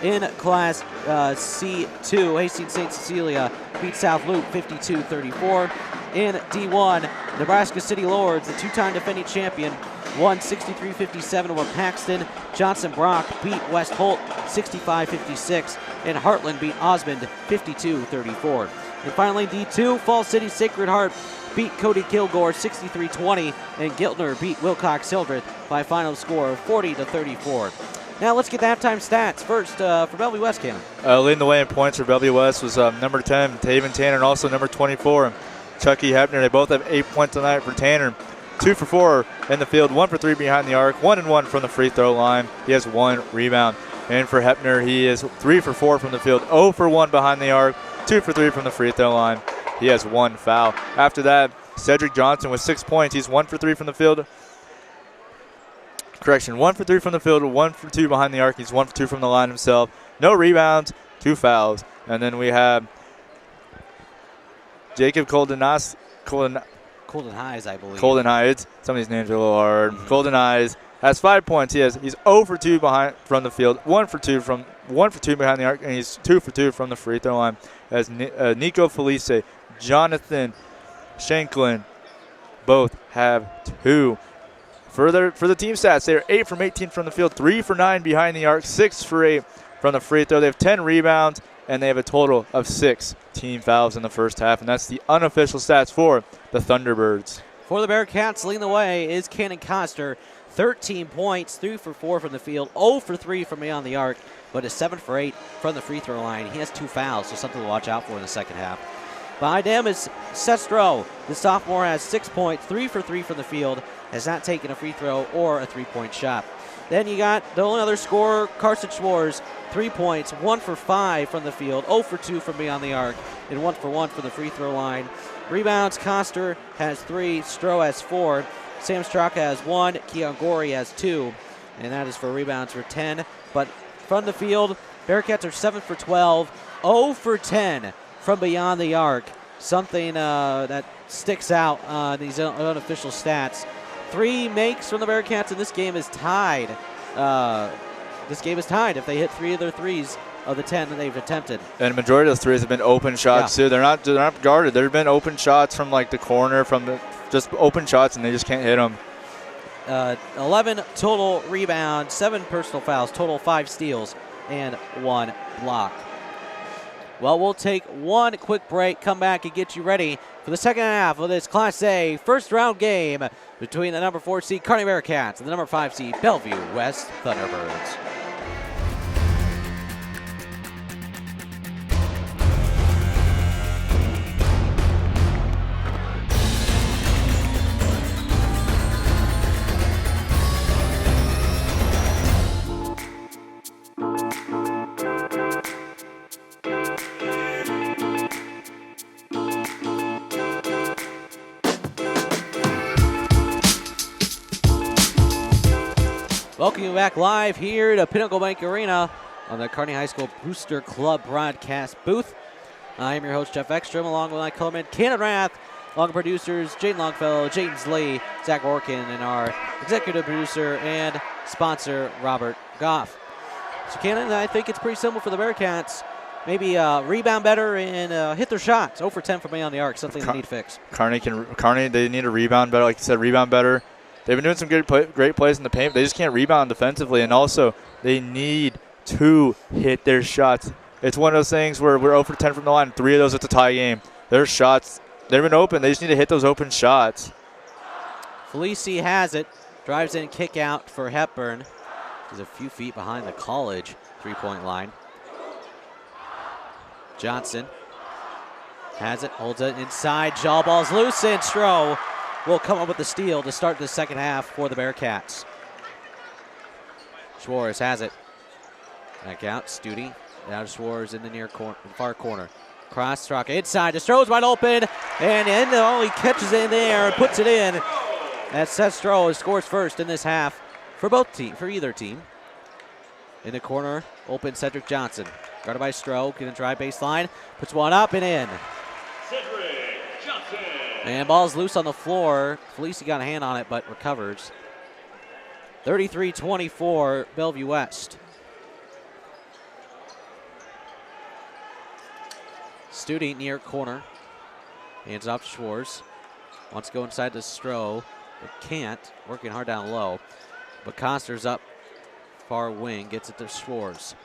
In Class C2, Hastings St. Cecilia beat South Loop 52-34. In D1, Nebraska City Lords, the 2-time defending champion, won 63-57 over Paxton. Johnson Brock beat West Holt 65-56. And Heartland beat Osmond 52-34. And finally, D2, Falls City Sacred Heart beat Cody Kilgore 63-20, and Giltner beat Wilcox Hildreth by a final score of 40-34. Now let's get the halftime stats. First, for Bellevue West, Cannon. Leading the way in points for Bellevue West was number 10, Taven Tanner, and also number 24, Chucky Hepner. They both have 8 points tonight for Tanner. 2 for 4 in the field, 1 for 3 behind the arc, 1 and 1 from the free throw line. He has 1 rebound. And for Hepner, he is 3 for 4 from the field, 0 for 1 behind the arc, 2 for 3 from the free throw line. He has 1 foul. After that, Cedric Johnson with 6 points. He's 1 for 3 from the field. 1 for 3 from the field, 1 for 2 behind the arc. He's 1 for 2 from the line himself. No rebounds, 2 fouls. And then we have Jacob Colden Hayes, I believe. Colden Hayes. Some of these names are a little hard. Colden Hayes has 5 points. He's 0 for 2 from the field, 1 for 2 behind the arc, and he's 2 for 2 from the free throw line. As Nico Felice, Jonathan Shanklin both have 2. For the team stats, they are 8 from 18 from the field, 3 for 9 behind the arc, 6 for 8 from the free throw. They have 10 rebounds, and they have a total of 6 team fouls in the first half, and that's the unofficial stats for the Thunderbirds. For the Bearcats, leading the way is Cannon Coster, 13 points, 3 for 4 from the field, 0 for 3 from beyond the arc, but is 7 for 8 from the free throw line. He has 2 fouls, so something to watch out for in the second half. Behind him is Sestro. The sophomore has 6 points, 3 for 3 from the field, has not taken a free throw or a 3-point shot. Then you got the only other scorer, Carson Schwartz, 3 points, 1 for 5 from the field, 0 for 2 from beyond the arc, and 1 for 1 from the free throw line. Rebounds, Coster has 3, Stroh has 4, Sam Straka has 1, Keon Gorey has 2, and that is for rebounds for 10. But from the field, Bearcats are 7 for 12, 0 for 10 from beyond the arc. Something that sticks out on these unofficial stats. 3 makes from the Bearcats, and this game is tied. If they hit 3 of their threes of the 10 that they've attempted. And the majority of those threes have been open shots too. They're not guarded. There have been open shots from like the corner, just open shots, and they just can't hit them. 11 total rebounds, 7 personal fouls, total 5 steals, and 1 block. Well, we'll take one quick break, come back and get you ready for the second half of this Class A first round game between the number 4 seed Kearney Bearcats and the number 5 seed Bellevue West Thunderbirds. Welcome you back live here to Pinnacle Bank Arena on the Kearney High School Booster Club broadcast booth. I am your host, Jeff Ekstrom, along with my co-man, Cannon Rath, along with producers, Jaden Longfellow, James Lee, Zach Orkin, and our executive producer and sponsor, Robert Goff. So, Cannon, I think it's pretty simple for the Bearcats. Maybe rebound better and hit their shots. 0 for 10 from beyond the arc, something they need to fix. Kearney, they need to rebound better. Like you said, rebound better. They've been doing some great plays in the paint, but they just can't rebound defensively. And also, they need to hit their shots. It's one of those things where we're 0 for 10 from the line. 3 of those, it's a tie game. Their shots, they've been open. They just need to hit those open shots. Felici has it. Drives in, kick out for Hepburn. He's a few feet behind the college three-point line. Johnson has it, holds it inside. Jaw ball's loose, and Stroh will come up with the steal to start the second half for the Bearcats. Schwartz has it. Back out, Studi. Now Schwartz in the far corner. Cross Straka inside. The Stroh's wide open, and he catches it in there and puts it in. As Seth Stroh scores first in this half for either team. In the corner, open Cedric Johnson. Guarded by Stroh, going to drive baseline, puts one up and in. And ball's loose on the floor. Felici got a hand on it, but recovers. 33-24, Bellevue West. Studi near corner. Hands off to Schwartz. Wants to go inside to Stroh, but can't. Working hard down low. But Coster's up far wing, gets it to Schwartz.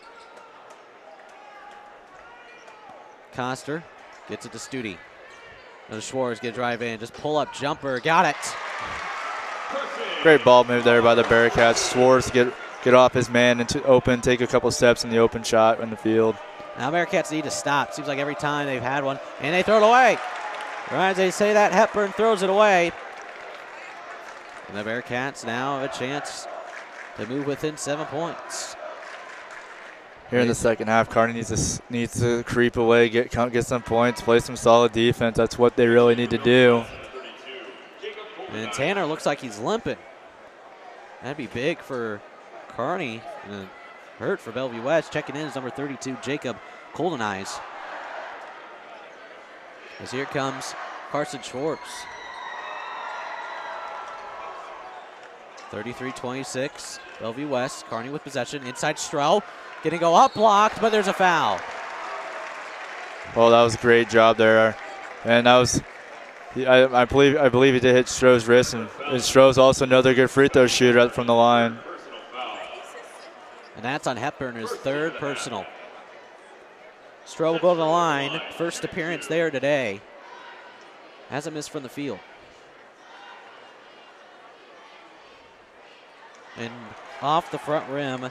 Coster gets it to Studi. And Schwartz get drive in, just pull up jumper, got it. Great ball move there by the Bearcats. Schwartz get off his man and open, take a couple steps in the open shot in the field. Now Bearcats need to stop. Seems like every time they've had one, and they throw it away. Right as they say that, Hepburn throws it away. And the Bearcats now have a chance to move within 7 points. Here in the second half, Kearney needs to creep away, get some points, play some solid defense. That's what they really need to do. And Tanner looks like he's limping. That'd be big for Kearney and hurt for Bellevue West. Checking in is number 32, Jacob Coldeneyes. As here comes Carson Schwartz. 33-26, Bellevue West. Kearney with possession, inside Stroh. Gonna go up, blocked, but there's a foul. Well, that was a great job there. And that was, I believe he did hit Stroh's wrist, and Stroh's also another good free throw shooter from the line. And that's on Hepburn, his third personal. Stroh will go to the line, first appearance there today. Hasn't missed from the field. And off the front rim.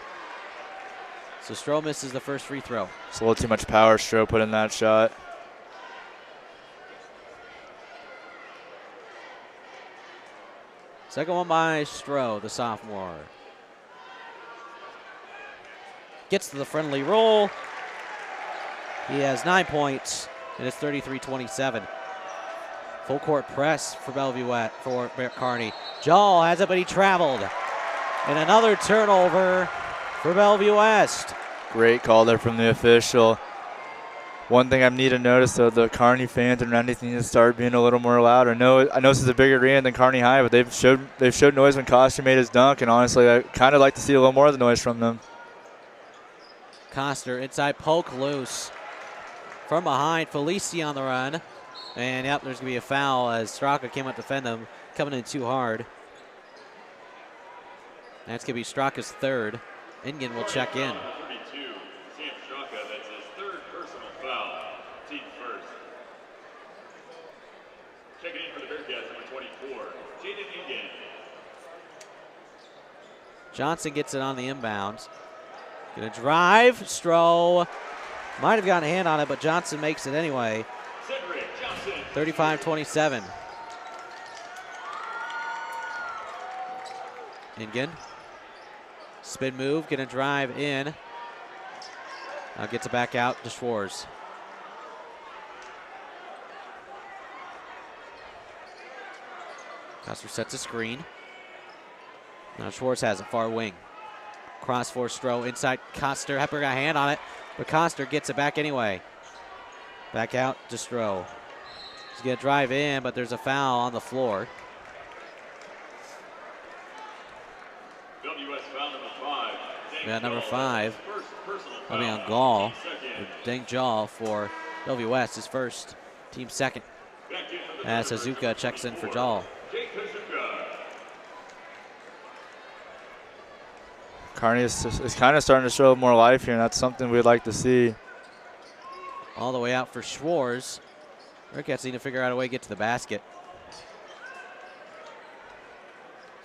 So Stroh misses the first free throw. It's a little too much power Stroh put in that shot. Second one by Stroh, the sophomore. Gets to the friendly roll. He has 9 points, and it's 33-27. Full court press for Bellevue West, for Kearney. Jall has it, but he traveled. And another turnover for Bellevue West. Great call there from the official. One thing I need to notice, though, the Kearney fans and anything to start being a little more loud. I know this is a bigger arena than Kearney High, but they've showed noise when Coster made his dunk, and honestly, I kind of like to see a little more of the noise from them. Coster inside, poke loose. From behind, Felici on the run. And, yep, there's going to be a foul as Straka came up to defend him, coming in too hard. That's going to be Straka's third. Ingen will check in. Checking in for the Bearcats, number 24, Jaden Ingen. Johnson gets it on the inbounds. Gonna drive, Stroh. Might have gotten a hand on it, but Johnson makes it anyway. 35-27. Ingen. Spin move, gonna drive in. Now gets it back out to Schwartz. Coster sets a screen. Now Schwartz has a far wing. Cross for Stroh inside Coster. Hepper got a hand on it, but Coster gets it back anyway. Back out to Stroh. He's going to drive in, but there's a foul on the floor. WS foul number 5. Yeah, number 5. I'll be on Gall. Deng Jal for Bellevue West, his first, team second. As Hazuka checks in for Jal. Kearney is kind of starting to show more life here, and that's something we'd like to see. All the way out for Schwartz. Bearcats need to figure out a way to get to the basket.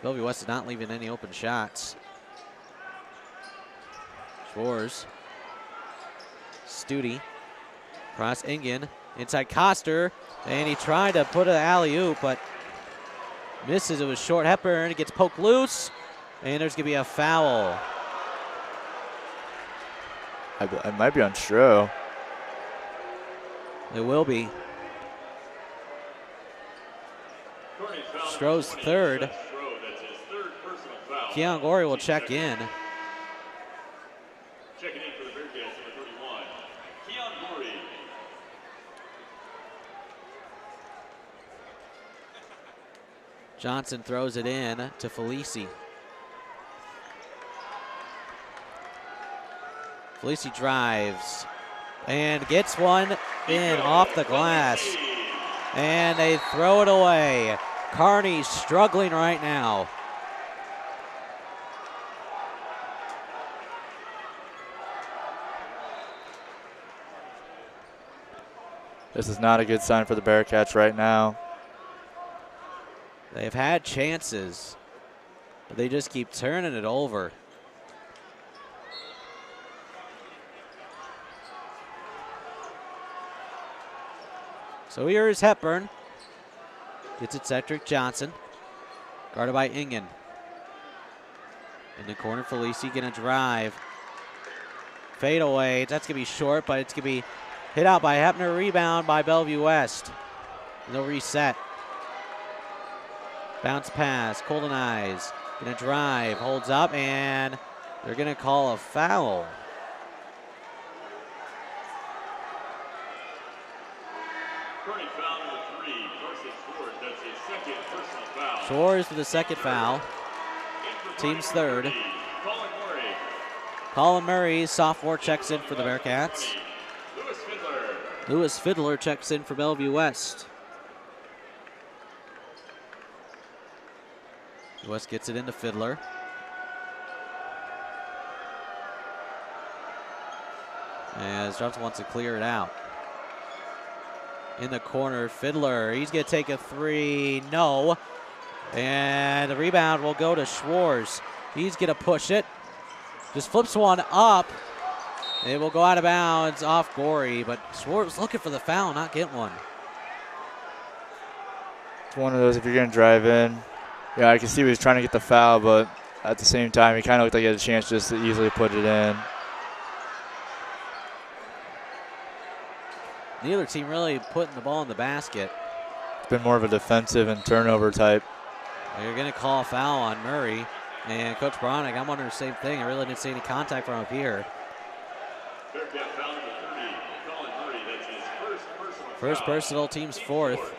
Bellevue West is not leaving any open shots. Schwartz. Studi. Cross Ingen. Inside Coster. And he tried to put an alley-oop, but misses. It was short. Hepburn. It gets poked loose. And there's going to be a foul. It might be on Stroh. It will be. Stroh's third. Keon Gorey will check in. Checking in for the Bearcats, number 31, Keon Gorey. Johnson throws it in to Felici. Felici drives and gets one in off the glass. And they throw it away. Kearney's struggling right now. This is not a good sign for the Bearcats right now. They've had chances, but they just keep turning it over. So here is Hepburn. Gets it Cedric Johnson. Guarded by Ingen. In the corner, Felici gonna drive. Fade away. That's gonna be short, but it's gonna be hit out by Hepner. Rebound by Bellevue West. No reset. Bounce pass. Colden Eyes. Gonna drive. Holds up, and they're gonna call a foul. Shores for the second foul. Team's third. Colin Murray, sophomore, checks in for the Bearcats. Lewis Fiddler checks in for Bellevue West. West gets it into Fiddler. As Johnson wants to clear it out. In the corner, Fiddler, he's going to take a three. No. And the rebound will go to Schwartz. He's going to push it. Just flips one up. It will go out of bounds off Gorey, but Schwartz looking for the foul, not getting one. It's one of those, if you're going to drive in. Yeah, I can see he was trying to get the foul, but at the same time, he kind of looked like he had a chance just to easily put it in. Neither team really putting the ball in the basket. It's been more of a defensive and turnover type. They're going to call a foul on Murray. And Coach Bronick, I'm wondering the same thing. I really didn't see any contact from up here. First personal, team's fourth.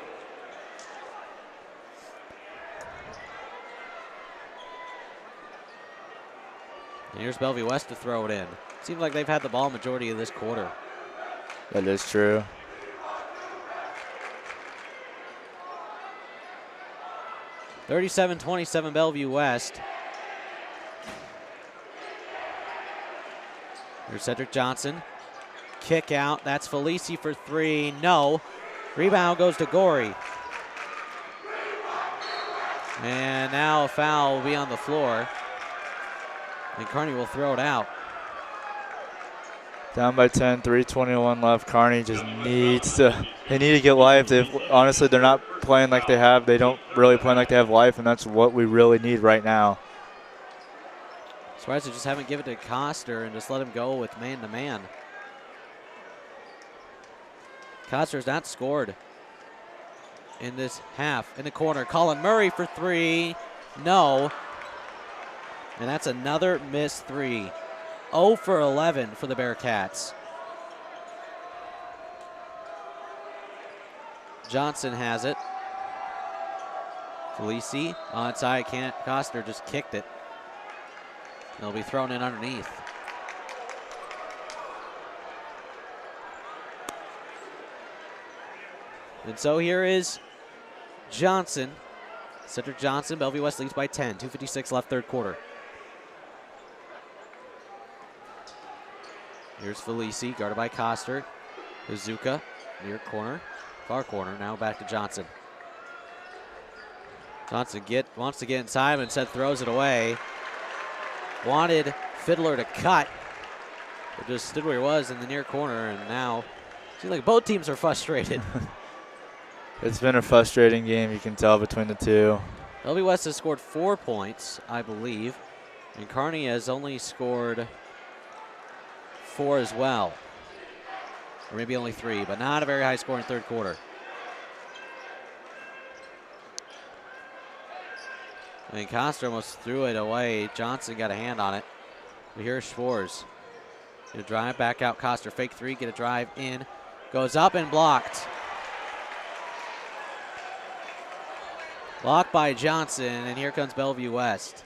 And here's Bellevue West to throw it in. Seems like they've had the ball majority of this quarter. That is true. (37-27) Bellevue West. Here's Cedric Johnson. Kick out. That's Felici for three. No. Rebound goes to Gorey. And now a foul will be on the floor. And Kearney will throw it out. Down by 10, 3:21 left. Kearney just needs to, they need to get life. Honestly, they're not playing like they have. They don't really play like they have life, and that's what we really need right now. Surprised they just haven't given it to Coster and just let him go with man-to-man. Coster's not scored in this half. In the corner, Colin Murray for three. No. And that's another missed three. 0 for 11 for the Bearcats. Johnson has it. Felici onside, can't. Coster just kicked it. It'll be thrown in underneath. And so here is Johnson. Cedric Johnson, Bellevue West leads by 10. 2:56 left, third quarter. Here's Felici, guarded by Coster. Hazuka, near corner, far corner. Now back to Johnson. Johnson wants to get inside, but instead throws it away. Wanted Fiddler to cut, but just stood where he was in the near corner, and now seems like both teams are frustrated. It's been a frustrating game, you can tell, between the two. Bellevue West has scored 4 points, I believe, and Kearney has only scored 4 as well. Or maybe only 3, but not a very high scoring third quarter. I mean, Coster almost threw it away. Johnson got a hand on it. But here's Schwartz. Get a drive back out. Coster fake three, get a drive in. Goes up and blocked. Blocked by Johnson, and here comes Bellevue West.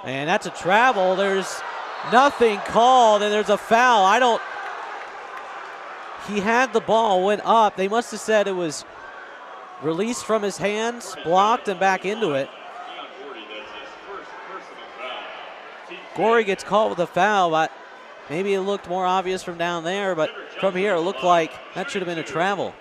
And that's a travel. There's nothing called, and there's a foul. He had the ball, went up. They must have said it was released from his hands, blocked, and back into it. Gorey gets caught with a foul, but maybe it looked more obvious from down there, but from here it looked like that should have been a travel.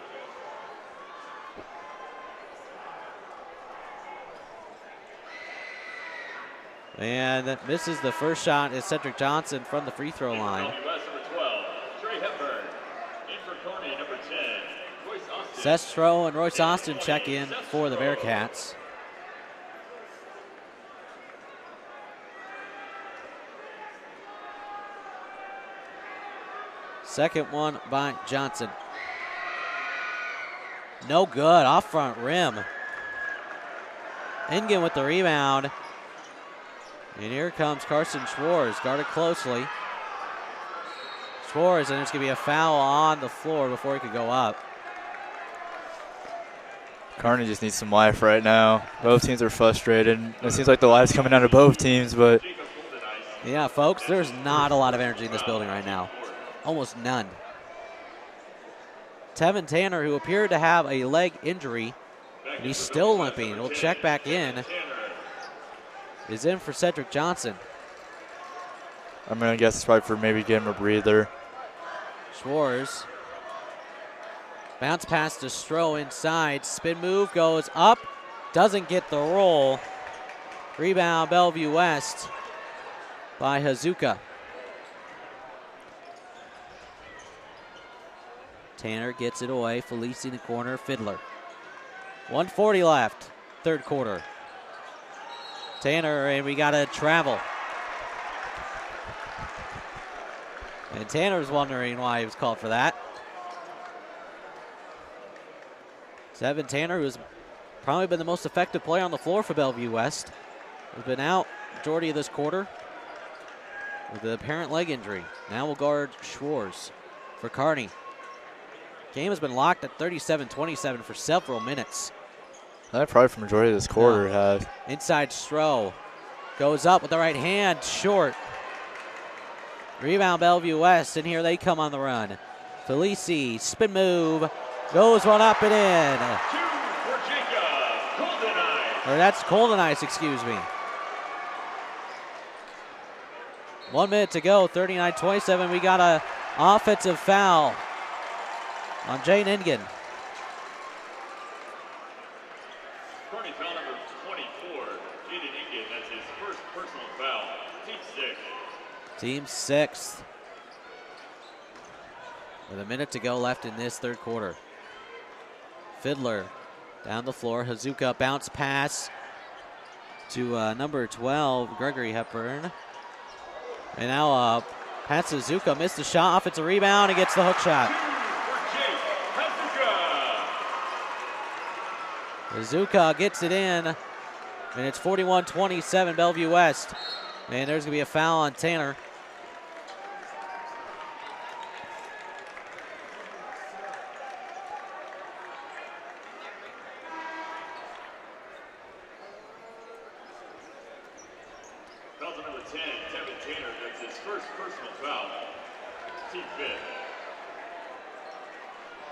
And that misses the first shot is Cedric Johnson from the free throw line. Seth Stroh and Royce Austin check in for the Bearcats. Second one by Johnson. No good, off front rim. Engen with the rebound. And here comes Carson Schwartz, guarded closely. Schwartz, and there's going to be a foul on the floor before he could go up. Kearney just needs some life right now. Both teams are frustrated. It seems like the life's coming out of both teams, but yeah, folks, there's not a lot of energy in this building right now. Almost none. Tevin Tanner, who appeared to have a leg injury, and he's still limping. He'll check back in. Is in for Cedric Johnson. I'm going to guess it's probably for maybe getting him a breather. Schwartz. Bounce pass to Stroh inside. Spin move goes up. Doesn't get the roll. Rebound Bellevue West by Hazuka. Tanner gets it away. Felici in the corner. Fiddler. 1:40 left. Third quarter. Tanner, and we got a travel. And Tanner's wondering why he was called for that. Tevin Tanner, who's probably been the most effective player on the floor for Bellevue West, has been out majority of this quarter with the apparent leg injury. Now will guard Schwartz for Kearney. Game has been locked at 37-27 for several minutes. Probably for the majority of this quarter. Inside Stroh. Goes up with the right hand, short. Rebound Bellevue West, and here they come on the run. Felici, spin move, goes one up and in. Or that's Golden Eyes, excuse me. 1 minute to go, 39-27. We got a offensive foul on Jane Ingen. Kearney foul number 24, Jaden Ingen. That's his first personal foul. Team 6. Team 6. With a minute to go left in this third quarter. Fiddler down the floor. Hazuka bounce pass to number 12, Gregory Hepburn. And now Pat Hazuka missed the shot. Offensive rebound and gets the hook shot. Hazuka gets it in. And it's 41-27 Bellevue West. And there's going to be a foul on Tanner.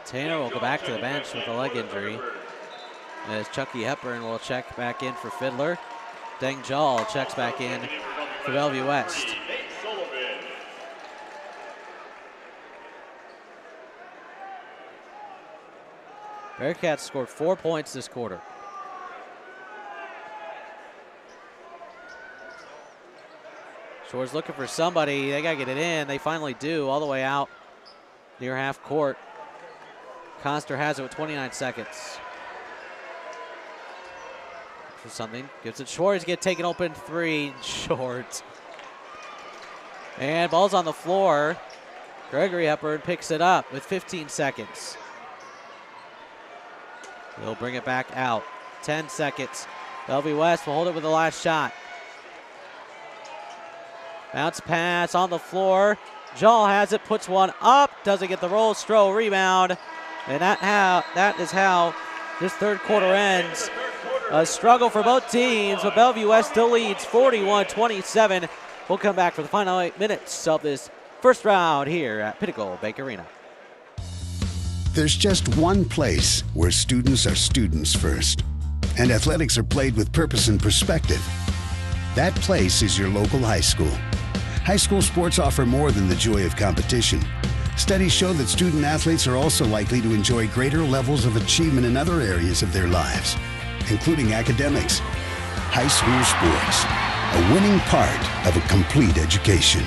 Tanner will go back to the bench with a leg injury, as Chucky Hepburn will check back in for Fiddler. Deng Jal checks back in for Bellevue West. Bearcats scored 4 points this quarter. Shores looking for somebody. They got to get it in. They finally do, all the way out near half court. Coster has it with 29 seconds. For something. Gives it Schwartz. Get taken open three. Short. And ball's on the floor. Gregory Hepburn picks it up with 15 seconds. He'll bring it back out. 10 seconds. Bellevue West will hold it with the last shot. Bounce pass on the floor. Jal has it, puts one up. Doesn't get the roll. Stroh rebound. And that is how this third quarter ends. A struggle for both teams, but Bellevue West still leads 41-27. We'll come back for the final 8 minutes of this first round here at Pinnacle Bank Arena. There's just one place where students are students first, and athletics are played with purpose and perspective. That place is your local high school. High school sports offer more than the joy of competition. Studies show that student athletes are also likely to enjoy greater levels of achievement in other areas of their lives, including academics. High school sports, a winning part of a complete education.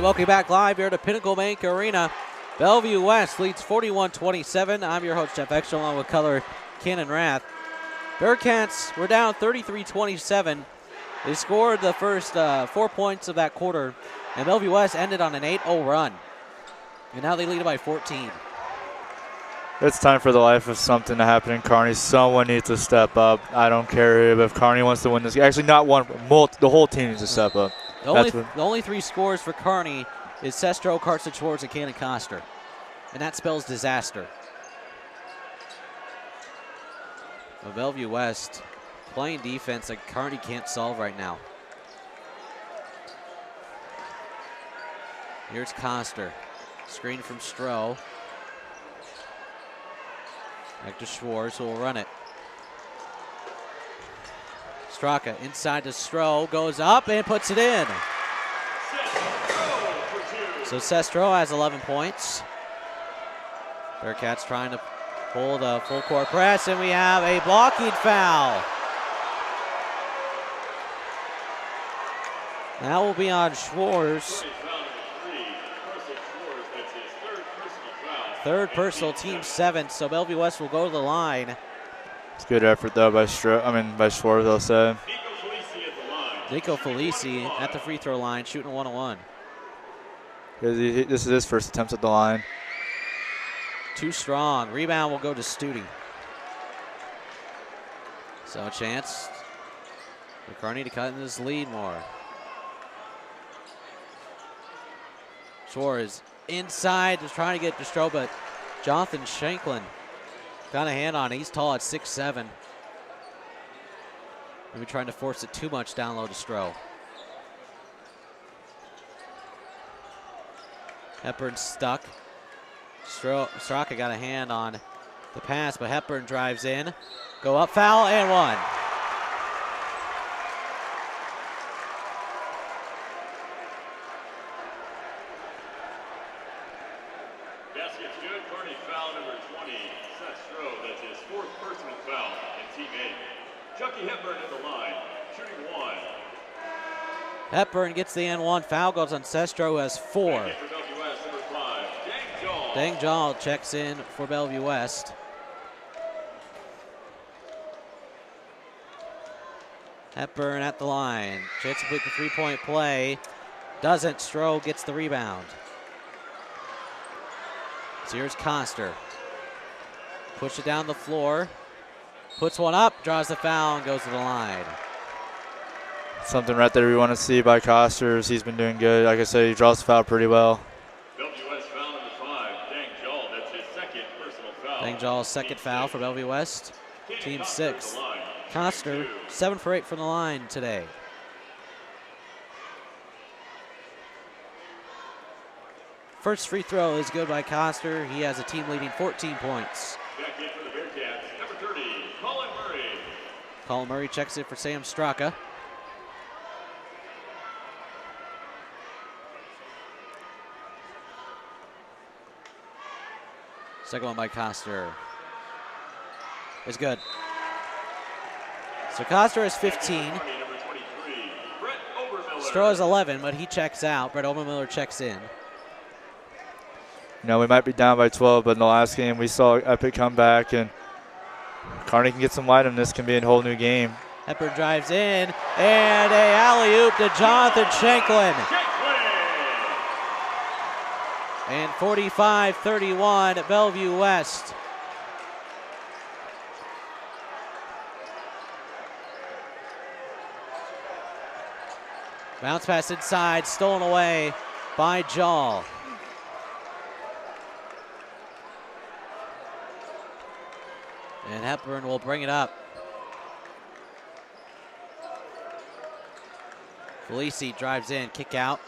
Welcome back live here to Pinnacle Bank Arena. Bellevue West leads 41-27. I'm your host, Jeff Extra, along with color Cannon Rath. Bearcats were down 33-27. They scored the first 4 points of that quarter, and Bellevue West ended on an 8-0 run. And now they lead by 14. It's time for the life of something to happen in Kearney. Someone needs to step up. I don't care if Kearney wants to win this. Actually, not one. The whole team needs to step up. The only three scores for Kearney is Sestro, Carson Schwartz, and Cannon Coster. And that spells disaster. But Bellevue West playing defense that Kearney can't solve right now. Here's Coster. Screen from Stroh. Back to Schwartz, who will run it. Straka inside to Stroh, goes up and puts it in. So Sestro has 11 points. Bearcats trying to pull the full court press, and we have a blocking foul. That will be on Schwartz. Third personal, team 7, so Bellevue West will go to the line. It's good effort though by Schwartz, I'll say. Nico Felici at the free throw line, shooting a 1-on-1. This is his first attempt at the line. Too strong. Rebound will go to Studi. So a chance for Kearney to cut in this lead more. Schwartz inside, just trying to get to Stroh, but Jonathan Shanklin got a hand on it. He's tall at 6'7". Maybe trying to force it too much down low to Stroh. Hepburn stuck. Straka got a hand on the pass, but Hepburn drives in. Go up, foul, and one. Basket's good. Kearney foul number 20. Seth Stroh, that's his 4th personal foul and teammate. Chucky Hepburn at the line, shooting 1. Hepburn gets the N1. Foul goes on Sestro, who has 4. Dang Jal checks in for Bellevue West. Hepburn at the line. Chance to put the three-point play. Doesn't. Stroh gets the rebound. So here's Coster. Push it down the floor. Puts one up, draws the foul, and goes to the line. Something right there we want to see by Costers. He's been doing good. Like I said, he draws the foul pretty well. Bellevue West foul number 5. Dang Jal, that's his 2nd personal foul. Dang Jal's 2nd foul for Bellevue West. Team 6. Coster, 7 for 8 from the line today. First free throw is good by Coster. He has a team leading 14 points. Back in for the Bearcats, number 30, Colin Murray. Colin Murray checks in for Sam Straka. Second one by Coster is good. So Coster is 15. Stroh is 11, but he checks out. Brett Obermiller checks in. You know, we might be down by 12, but in the last game we saw an epic comeback, and Kearney can get some light on this. Can be a whole new game. Hepburn drives in, and a alley-oop to Jonathan Shanklin. And 45-31 at Bellevue West. Bounce pass inside, stolen away by Jal. And Hepburn will bring it up. Felici drives in, kick out.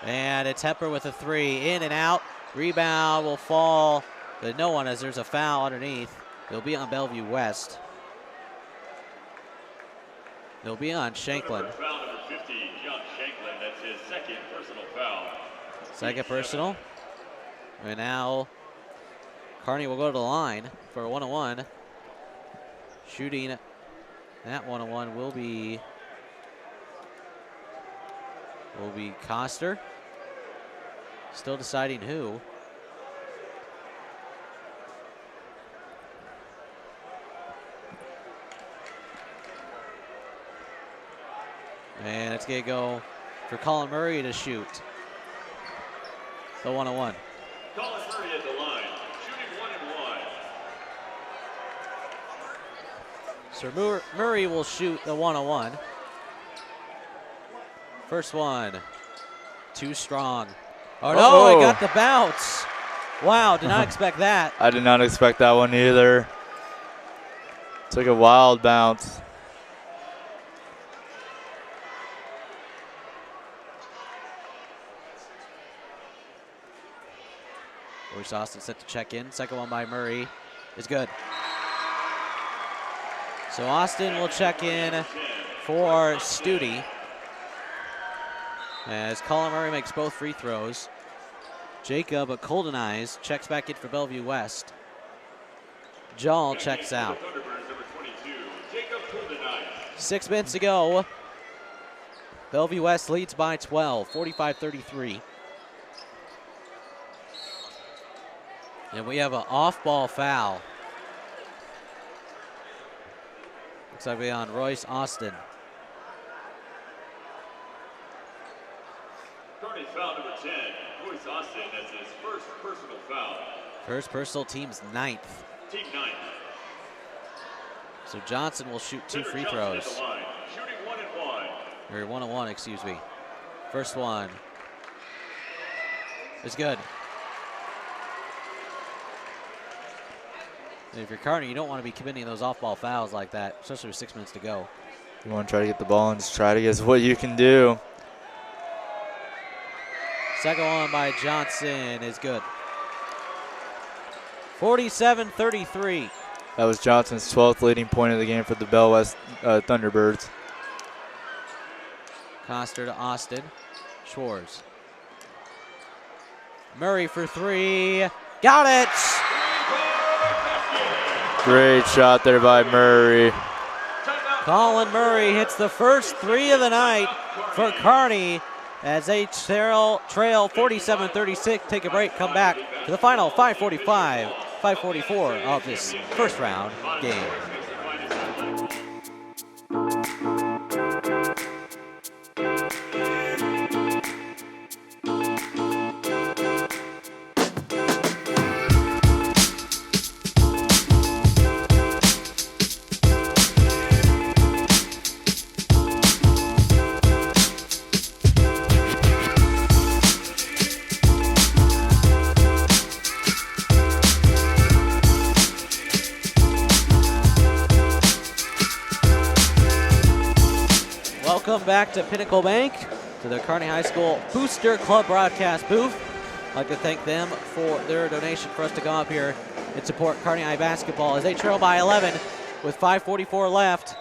And it's Hepburn with a 3, in and out. Rebound will fall, but no one, as there's a foul underneath. It'll be on Bellevue West. It'll be on Shanklin. Foul number 50, John Shanklin. That's his 2nd personal foul. 2nd personal. And now Kearney will go to the line for a 1-on-1. Shooting that 1-on-1 will be Coster. Still deciding who. And it's going to go for Colin Murray to shoot. The 1-on-1. Colin Murray at the line, shooting 1 and 1. So Murray will shoot the 1-on-1. First one, too strong. Oh no, he got the bounce. Wow, did not expect that. I did not expect that one either. Took a wild bounce. Royce Austin set to check in. Second one by Murray is good. So Austin will check in for Studi. As Colin Murray makes both free throws. Jacob Coldeneyes checks back in for Bellevue West. Jal checks out. 6 minutes to go. Bellevue West leads by 12, 45-33. And we have an off-ball foul. Looks like we're on Royce Austin. Kearney foul number 10, Royce Austin. That's his first personal foul. First personal, team's 9th. Team 9. So Johnson will shoot 2 free throws. Shooting 1 and 1. Or 1 and 1, excuse me. First one is good. And if you're Kearney, you don't want to be committing those off-ball fouls like that, especially with 6 minutes to go. You want to try to get the ball and just try to get what you can do. Second one by Johnson is good. 47-33. That was Johnson's 12th leading point of the game for the Bell West Thunderbirds. Coster to Austin. Schwartz. Murray for 3. Got it! Great shot there by Murray. Colin Murray hits the first 3 of the night for Kearney as they trail 47-36. Take a break, come back to the final 5:44 of this first round game. Welcome back to Pinnacle Bank, to the Kearney High School Booster Club broadcast booth. I'd like to thank them for their donation for us to come up here and support Kearney High basketball as they trail by 11 with 5:44 left.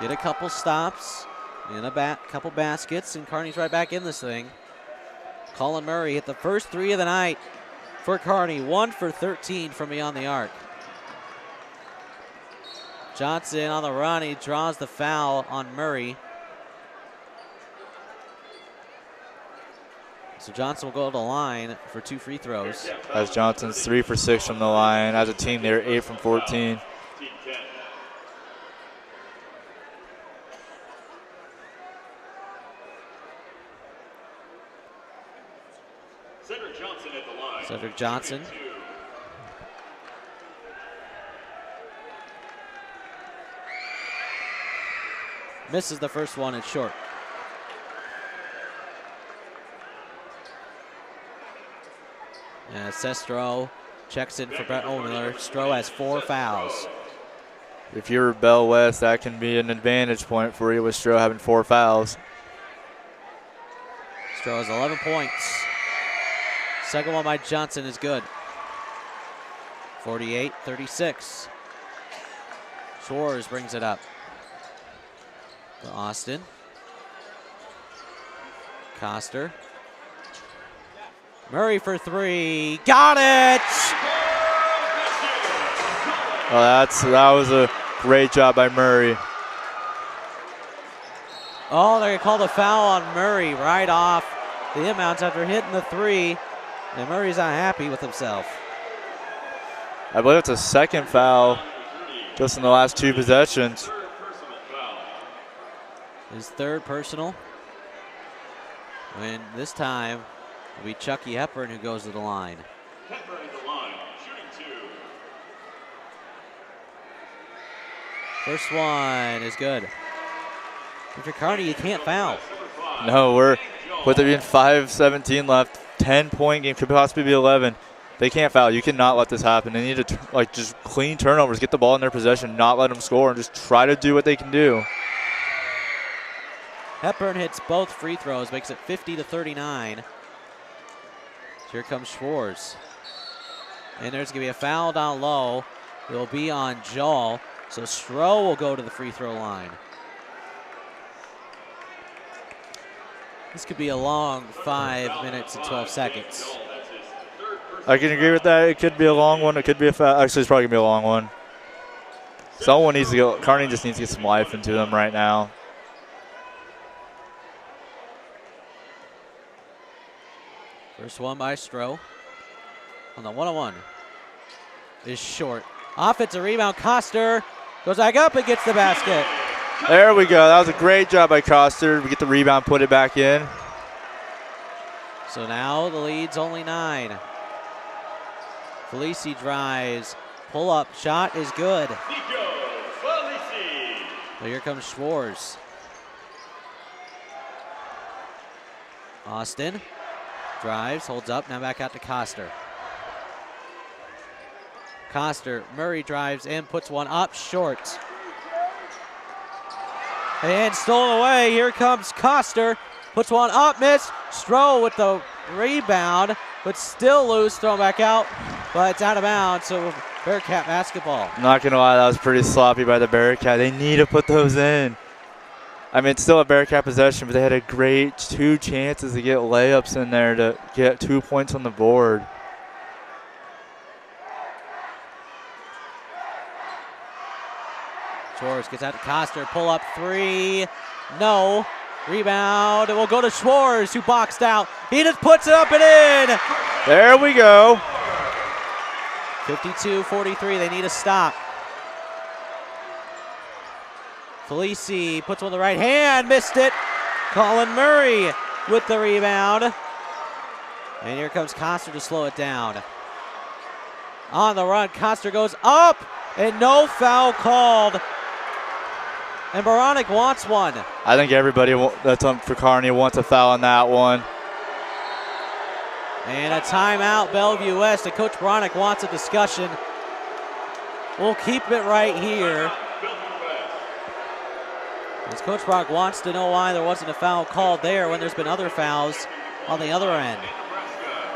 Get a couple stops and a couple baskets, and Kearney's right back in this thing. Colin Murray hit the first 3 of the night for Kearney, 1 for 13 from beyond the arc. Johnson on the run, he draws the foul on Murray. So Johnson will go to the line for 2 free throws. As Johnson's 3 for 6 from the line. As a team, they're 8 from 14. Cedric Johnson at the line. Cedric Johnson. Misses the first one, it's short. And Sestro checks in for Brett Ohlmiller. Stroh has 4 fouls. If you're Bell West, that can be an advantage point for you with Stroh having 4 fouls. Stroh has 11 points. Second one by Johnson is good. 48-36. Schwartz brings it up to Austin. Coster. Murray for 3. Got it! Well, that was a great job by Murray. Oh, they're going to call the foul on Murray right off the inbounds after hitting the 3. And Murray's not happy with himself. I believe it's a second foul just in the last 2 possessions. His 3rd personal. And this time, it'll be Chucky Hepburn who goes to the line. Hepburn at the line, shooting 2. First one is good. If you're Kearney, you can't foul. No, with there being 5:17 left, 10-point game, could possibly be 11. They can't foul. You cannot let this happen. They need to just clean turnovers, get the ball in their possession, not let them score, and just try to do what they can do. Hepburn hits both free throws, makes it 50-39. Here comes Schwartz. And there's going to be a foul down low. It will be on Joel. So Stroh will go to the free throw line. This could be a long 5 minutes and 12 seconds. I can agree with that. It could be a long one. It could be a foul. Actually, it's probably going to be a long one. Someone needs to go. Kearney just needs to get some life into them right now. First one by Stroh. On the 1-on-1 is short. Offensive rebound, Coster. Goes back up and gets the basket. There we go. That was a great job by Coster. We get the rebound, put it back in. So now the lead's only 9. Felici drives. Pull up. Shot is good. So here comes Schwartz. Austin drives, holds up, now back out to Coster. Coster, Murray drives in, puts one up, short. And stolen away, here comes Coster. Puts one up, missed. Stroh with the rebound, but still loose, thrown back out, but it's out of bounds, so Bearcat basketball. Not going to lie, that was pretty sloppy by the Bearcat. They need to put those in. I mean, it's still a Bearcat possession, but they had a great 2 chances to get layups in there to get 2 points on the board. Schwartz gets out to Coster, pull up 3, no. Rebound, it will go to Schwartz, who boxed out. He just puts it up and in. There we go. 52-43, they need a stop. Felici puts one on the right hand, missed it. Colin Murray with the rebound. And here comes Coster to slow it down. On the run, Coster goes up, and no foul called. And Baronic wants one. I think everybody that's on for Kearney wants a foul on that one. And a timeout, Bellevue West. And Coach Baronic wants a discussion. We'll keep it right here. As Coach Brock wants to know why there wasn't a foul called there when there's been other fouls on the other end.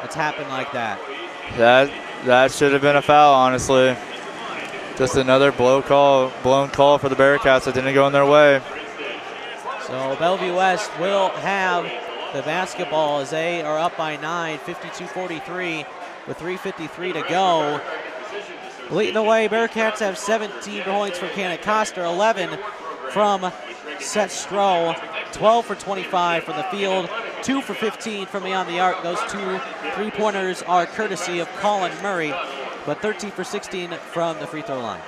It's happened like that. That should have been a foul, honestly. Just another blown call for the Bearcats that didn't go in their way. So Bellevue West will have the basketball as they are up by 9, 52-43 with 3:53 to go. Leading the way, Bearcats have 17 points from Kenneth Coster, 11 from Seth Stroh, 12 for 25 from the field, 2 for 15 from beyond the arc. Those 2 3-pointers are courtesy of Colin Murray, but 13 for 16 from the free throw line.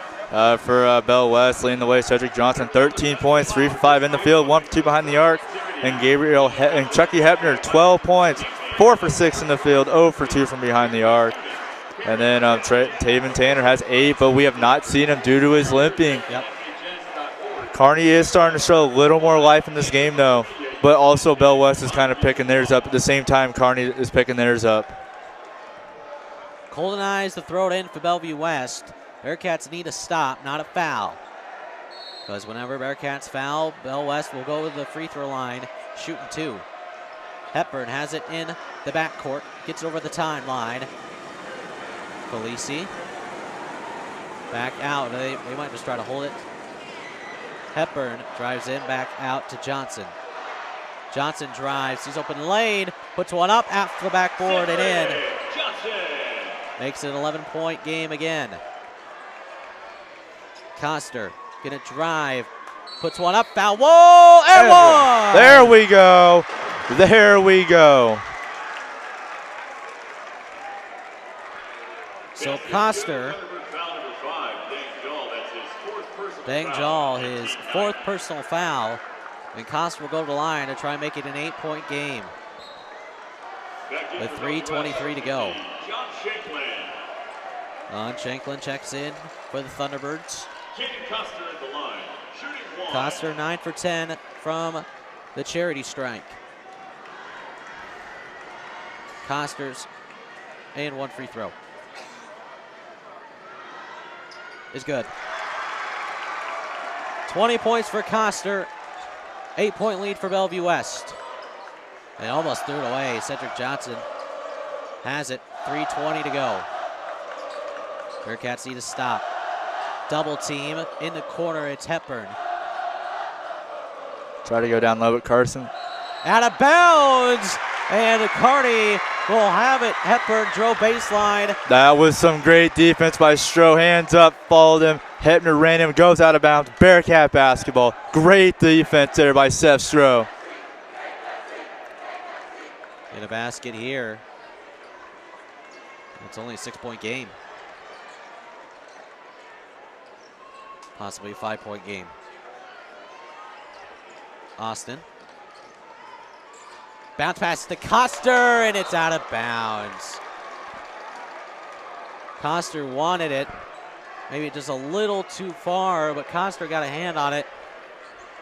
For Bell West, leading the way, Cedric Johnson, 13 points, 3 for 5 in the field, 1 for 2 behind the arc. And and Chucky Hepner, 12 points, 4 for 6 in the field, 0 for 2 from behind the arc. And then Taven Tanner has 8, but we have not seen him due to his limping. Yep. Kearney is starting to show a little more life in this game, though. But also Bell West is kind of picking theirs up. At the same time, Kearney is picking theirs up. Colden Eyes to throw it in for Bellevue West. Bearcats need a stop, not a foul. Because whenever Bearcats foul, Bell West will go to the free throw line, shooting 2. Hepburn has it in the backcourt, gets it over the timeline. Felici back out. They might just try to hold it. Hepburn drives in, back out to Johnson. Johnson drives, he's open lane, puts one up at the backboard and in. Makes it an 11-point game again. Coster gonna drive, puts one up, foul, whoa, and one! There we go. There we go. So Coster, Dangjal, his 4th personal foul, and Coster will go to the line to try and make it an 8-point game. With 3:23 to go. Shanklin checks in for the Thunderbirds. Coster 9 for 10 from the charity strike. Coster's and 1 free throw is good. 20 points for Coster, 8-point lead for Bellevue West. They almost threw it away. Cedric Johnson has it, 3:20 to go. Bearcats need to stop. Double team in the corner, it's Hepburn. Try to go down low with Carson. Out of bounds, and Kearney will have it. Hepburn drove baseline. That was some great defense by Stroh. Hands up, followed him. Hepner ran him, goes out of bounds. Bearcat basketball. Great defense there by Seth Stroh. In a basket here. It's only a 6-point game. Possibly a 5-point game. Austin. Bounce pass to Coster, and it's out of bounds. Coster wanted it. Maybe just a little too far, but Coster got a hand on it.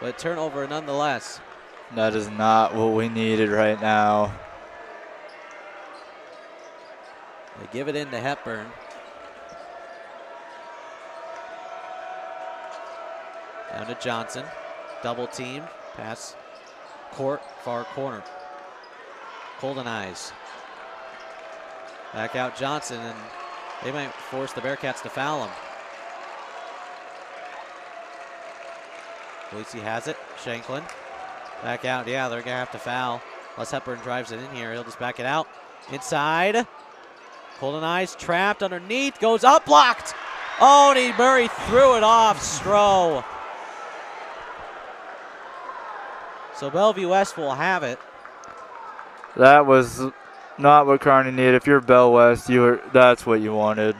But turnover nonetheless. That is not what we needed right now. They give it in to Hepburn. Down to Johnson. Double team. Pass. Court. Far corner. Golden Eyes. Back out Johnson, and they might force the Bearcats to foul him. Lucy has it. Shanklin. Back out. Yeah, they're going to have to foul. Unless Hepburn drives it in here. He'll just back it out. Inside. Golden Eyes trapped underneath. Goes up. Blocked. Oh, and Murray threw it off Stroh. So Bellevue West will have it. That was not what Kearney needed. If you're Bell West, that's what you wanted.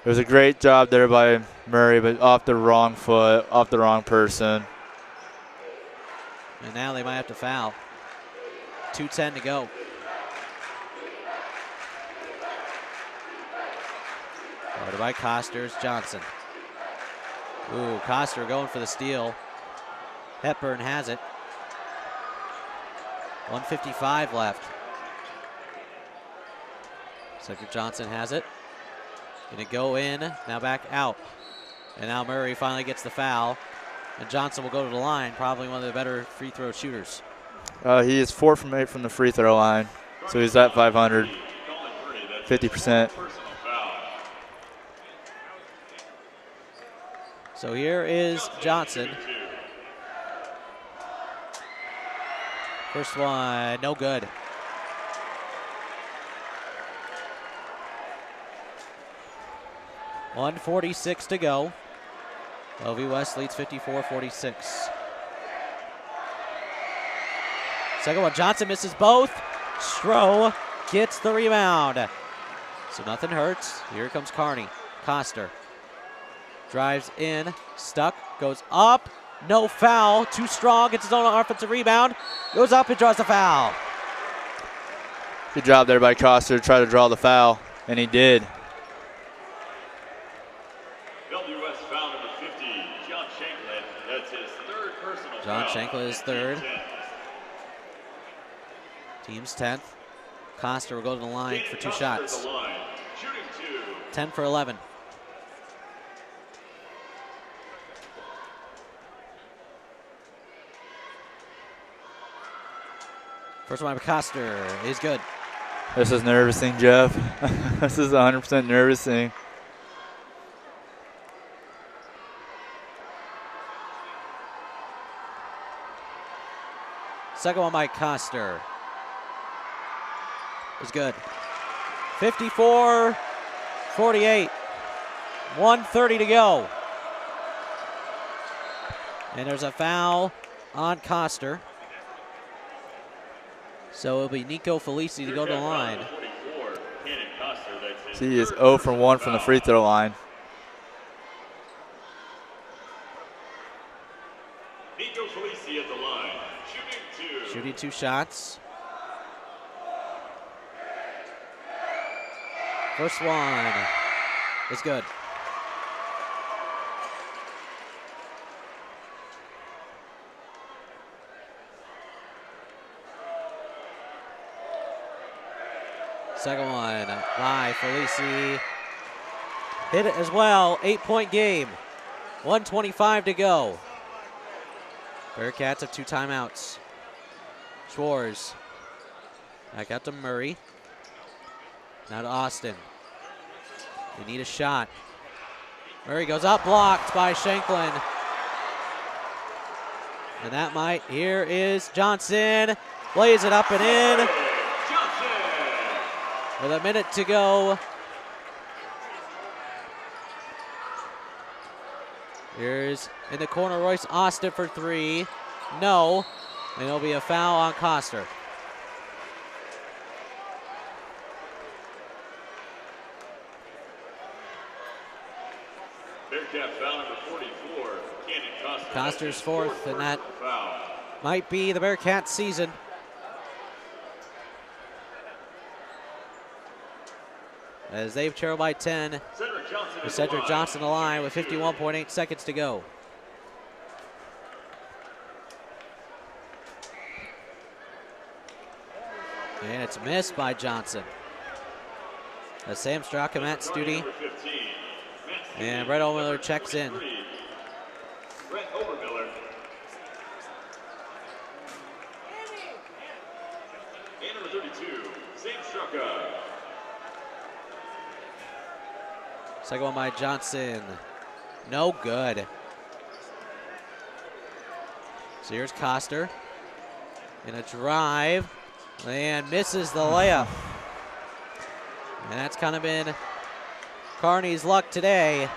It was a great job there by Murray, but off the wrong foot, off the wrong person. And now they might have to foul. 2:10 to go. Guarded by Coster's Johnson. Ooh, Coster going for the steal. Hepburn has it. 1:55 left. Cedric Johnson has it. Gonna go in, now back out. And now Murray finally gets the foul. And Johnson will go to the line, probably one of the better free throw shooters. He is 4 from 8 from the free throw line, so he's at 500, 50%. So here is Johnson. First one, no good. .146 to go. Bellevue West leads 54-46. Second one, Johnson misses both. Stroh gets the rebound. So nothing hurts. Here comes Kearney. Coster drives in, stuck, goes up. No foul, too strong, gets his own offensive rebound. Goes up and draws the foul. Good job there by Coster to try to draw the foul, and he did. Bellevue West foul number 50, John Shanklin. That's his third personal foul. John Shanklin is third. Team's 10th. Coster will go to the line for 2 shots. 10 for 11. First one by Coster is good. This is nervousing, Jeff. This is 100% nervousing. Second one by Coster is good. 54-48. 1:30 to go. And there's a foul on Coster. So it'll be Nico Felici to go to the line. He is 0 for 1 from the free throw line. Nico Felici at the line, shooting 2. Shooting 2 shots. First one is good. Second one by Felici. Hit it as well. 8-point game. 1:25 to go. Bearcats have 2 timeouts. Schwartz. Back out to Murray. Now to Austin. They need a shot. Murray goes up, blocked by Shanklin. And that might, here is Johnson. Lays it up and in. With a minute to go. Here's in the corner Royce Austin for 3. No. And it'll be a foul on Coster. Bearcat foul number 44, Cannon Coster. Coster's fourth, and that foul. might be the Bearcat season. As they've trailed by 10, with Cedric Johnson the line with 51.8 seconds to go. And it's missed by Johnson. As Sam Straka, Matt Studi, and Brett Obermiller checks in. Brett Obermiller. And number 32, Sam Straka. Second one by Johnson. No good. So here's Coster in a drive and misses the layup. And that's kind of been Kearney's luck today.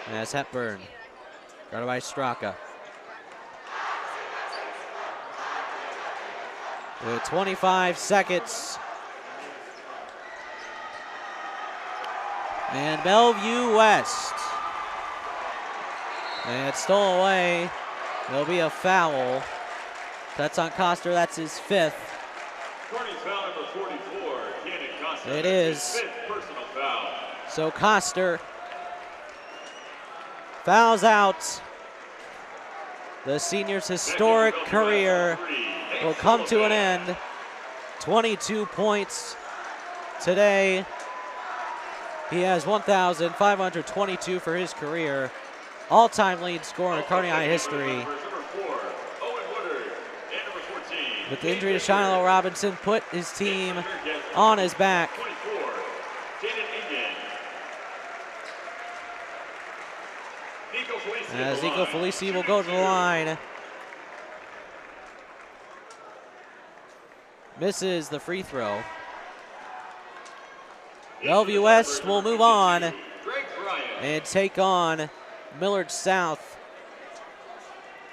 And that's Hepburn, guarded by Straka. With 25 seconds. And Bellevue West. And it's stolen away. There'll be a foul. That's on Coster, that's his fifth. Kearney's foul number 44, Cannon Coster. It is. His fifth personal foul. So Coster fouls out. The senior's historic career will come to an end. 22 points today. He has 1,522 for his career. All-time lead scorer in Kearney High history. With the injury to Shiloh, Robinson put his team on his back. As Nico Felici will go to the line. Misses the free throw. Bellevue West will move on and take on Millard South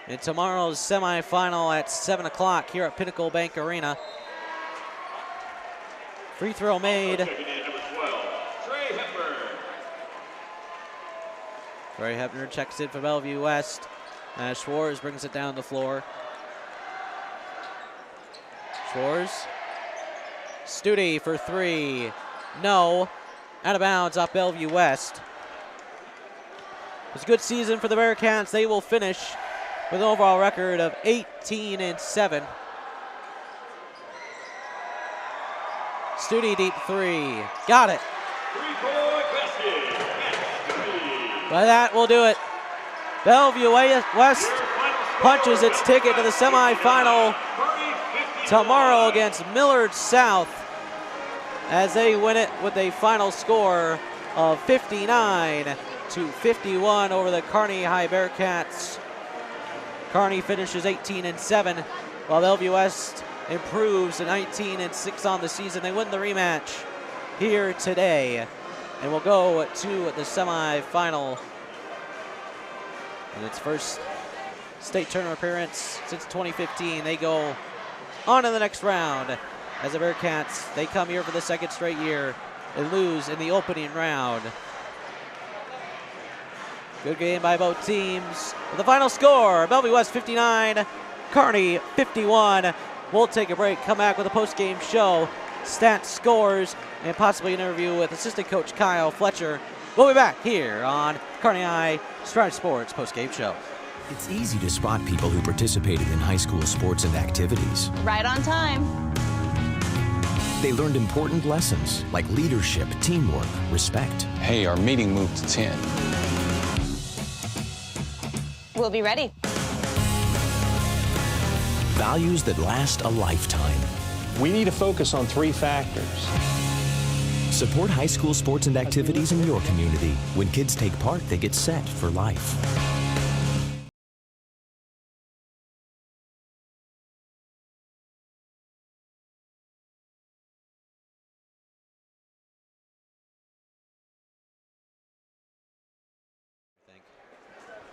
in tomorrow's semifinal at 7 o'clock here at Pinnacle Bank Arena. Free throw made. Trey Hepburn checks in for Bellevue West. As Schwartz brings it down the floor. Schwartz. Studi for three. No. Out of bounds off Bellevue West. It's a good season for the Bearcats. They will finish with an overall record of 18-7. Studi deep three. Got it. By that will do it. Bellevue West punches its ticket to the semifinal tomorrow against Millard South as they win it with a final score of 59-51 over the Kearney High Bearcats. Kearney finishes 18-7 while Bellevue West improves to 19-6 on the season. They win the rematch here today and will go to the semifinal in its first state tournament appearance since 2015. They go on to the next round as the Bearcats, they come here for the second straight year and lose in the opening round. Good game by both teams. With the final score, Bellevue West 59, Kearney 51. We'll take a break, come back with a post-game show, stats, scores, and possibly an interview with assistant coach Kyle Fletcher. We'll be back here on Kearney High Stride Sports post-game show. It's easy to spot people who participated in high school sports and activities. Right on time. They learned important lessons like leadership, teamwork, respect. Hey, our meeting moved to 10. We'll be ready. Values that last a lifetime. We need to focus on 3 factors. Support high school sports and activities in your community. When kids take part, they get set for life.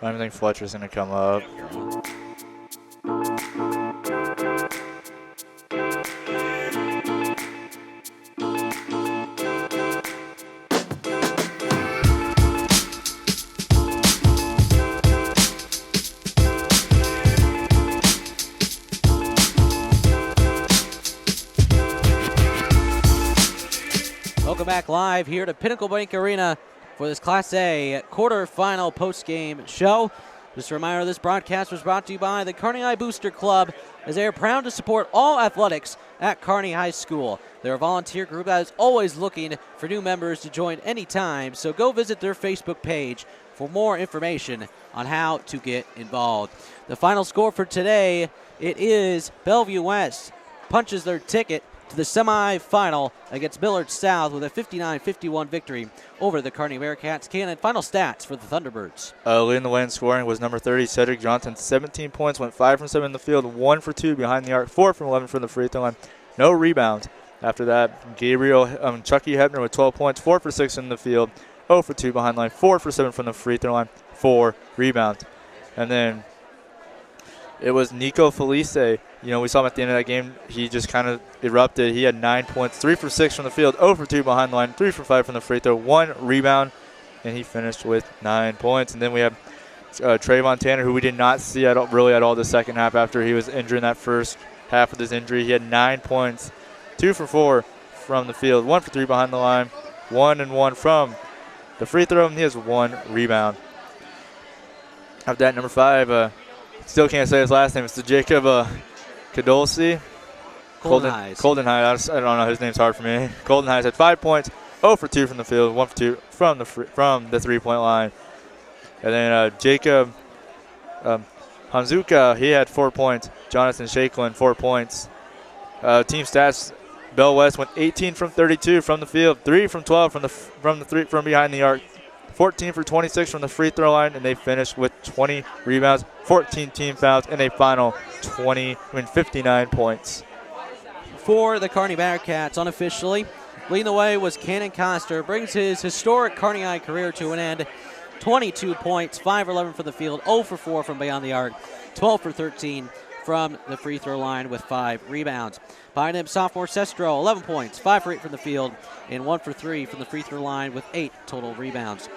I don't think Fletcher's going to come up. Welcome back live here to Pinnacle Bank Arena for this Class A quarterfinal postgame show. Just a reminder, this broadcast was brought to you by the Kearney High Booster Club, as they are proud to support all athletics at Kearney High School. They're a volunteer group that is always looking for new members to join anytime, so go visit their Facebook page for more information on how to get involved. The final score for today, it is Bellevue West punches their ticket to the semifinal against Millard South with a 59-51 victory over the Kearney Bearcats. Cannon, final stats for the Thunderbirds. Leading the way in scoring was number 30, Cedric Johnson, 17 points, went 5 from 7 in the field, 1 for 2 behind the arc, 4 from 11 from the free throw line. No rebounds. After that, Chucky Hebner with 12 points, 4 for 6 in the field, 0 for 2 behind the line, 4 for 7 from the free throw line, 4 rebounds. And then it was Nico Felice. We saw him at the end of that game. He just kind of erupted. He had 9 points, 3 for 6 from the field, 0 for 2 behind the line, 3 for 5 from the free throw, 1 rebound, and he finished with 9 points. And then we have Trayvon Tanner, who we did not see at all the second half after he was injured in that first half of his injury. He had 9 points, 2 for 4 from the field, 1 for 3 behind the line, 1 and 1 from the free throw, and he has 1 rebound. After that, number 5, still can't say his last name. It's the Jacob Kadolsi. Colden Hayes. I don't know. His name's hard for me. Colden Hayes had 5 points, 0 for 2 from the field, 1 for 2 from the 3-point line. And then Jacob Hanzuka, he had 4 points. Jonathan Shaklin, 4 points. Team stats: Bell West went 18 from 32 from the field, 3 from 12 from behind the arc, 14 for 26 from the free throw line, and they finished with 20 rebounds, 14 team fouls, and a final 59 points. For the Kearney Bearcats, unofficially, leading the way was Cannon Coster, brings his historic Kearney High career to an end. 22 points, 5 for 11 from the field, 0 for 4 from beyond the arc, 12 for 13 from the free throw line with 5 rebounds. Behind him, sophomore Sestro, 11 points, 5 for 8 from the field, and 1 for 3 from the free throw line with 8 total rebounds.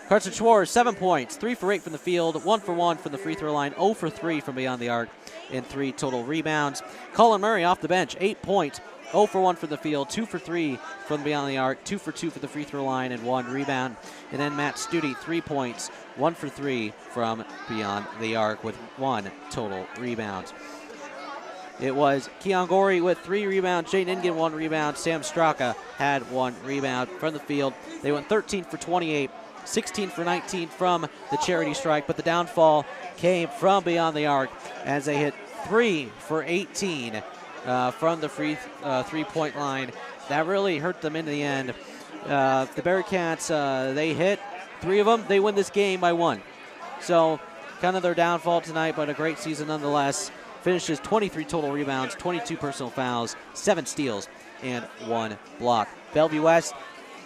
Carson Schwartz, 7 points, 3 for 8 from the field, 1 for 1 from the free throw line, 0 for 3 from beyond the arc, and 3 total rebounds. Colin Murray off the bench, 8 points, 0 for 1 from the field, 2 for 3 from beyond the arc, 2 for 2 for the free throw line, and 1 rebound. And then Matt Studi, 3 points, 1 for 3 from beyond the arc with 1 total rebound. It was Keon Gorey with 3 rebounds, Jane Ingen 1 rebound, Sam Straka had 1 rebound from the field. They went 13 for 28, 16 for 19 from the charity strike, but the downfall came from beyond the arc as they hit 3 for 18 from the three-point line. That really hurt them in the end. The Bearcats, they hit 3 of them. They win this game by 1. So kind of their downfall tonight, but a great season nonetheless. Finishes 23 total rebounds, 22 personal fouls, 7 steals, and 1 block. Bellevue West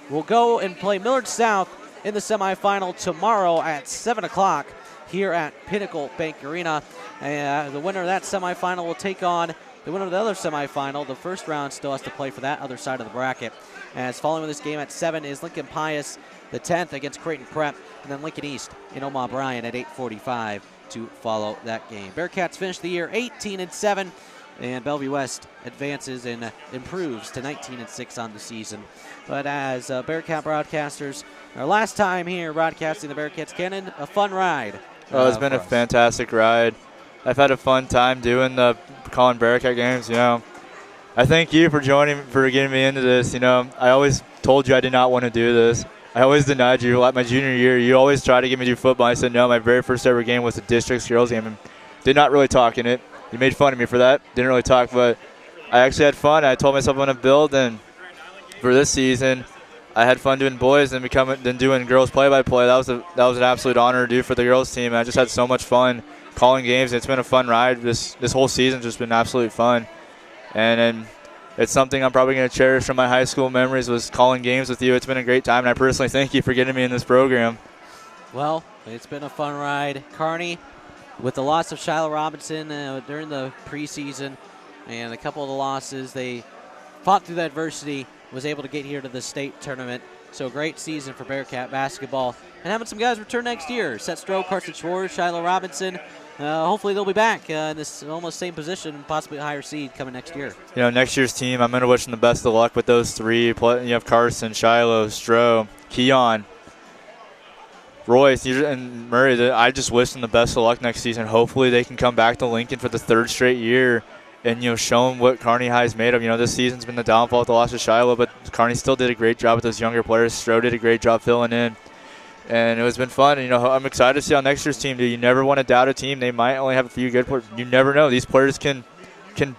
will go and play Millard South in the semifinal tomorrow at 7 o'clock here at Pinnacle Bank Arena. The winner of that semifinal will take on the winner of the other semifinal. The first round still has to play for that other side of the bracket. As following this game at 7 is Lincoln Pius, the 10th against Creighton Prep, and then Lincoln East in Omaha Bryan at 8:45 to follow that game. Bearcats finish the year 18-7, and Bellevue West advances and improves to 19-6 on the season. But as Bearcat broadcasters, our last time here broadcasting the Bearcats, Cannon, a fun ride. It's been a fantastic ride. I've had a fun time calling Bearcat games. I thank you for getting me into this. I always told you I did not want to do this. I always denied you. Like my junior year, you always tried to get me to do football. I said no. My very first ever game was the district's girls game, and did not really talk in it. You made fun of me for that. Didn't really talk, but I actually had fun. I told myself I'm going to build, and for this season, I had fun doing boys and then doing girls play-by-play. That was an absolute honor to do for the girls team. I just had so much fun calling games. It's been a fun ride. This whole season's just been absolutely fun, and it's something I'm probably going to cherish from my high school memories, was calling games with you. It's been a great time, and I personally thank you for getting me in this program. Well, it's been a fun ride. Kearney, with the loss of Shiloh Robinson during the preseason and a couple of the losses, they fought through that adversity, was able to get here to the state tournament. So great season for Bearcat basketball. And having some guys return next year. Seth Stroh, Carson Schwartz, Shiloh Robinson, hopefully they'll be back in this almost same position, possibly a higher seed coming next year. Next year's team, I'm going to wish them the best of luck with those three. You have Carson, Shiloh, Stroh, Keon, Royce, and Murray. I just wish them the best of luck next season. Hopefully they can come back to Lincoln for the 3rd straight year and, show them what Kearney High is made of. This season's been the downfall with the loss of Shiloh, but Kearney still did a great job with those younger players. Stroh did a great job filling in. And it has been fun. I'm excited to see how next year's team do. You never want to doubt a team. They might only have a few good players. You never know. These players can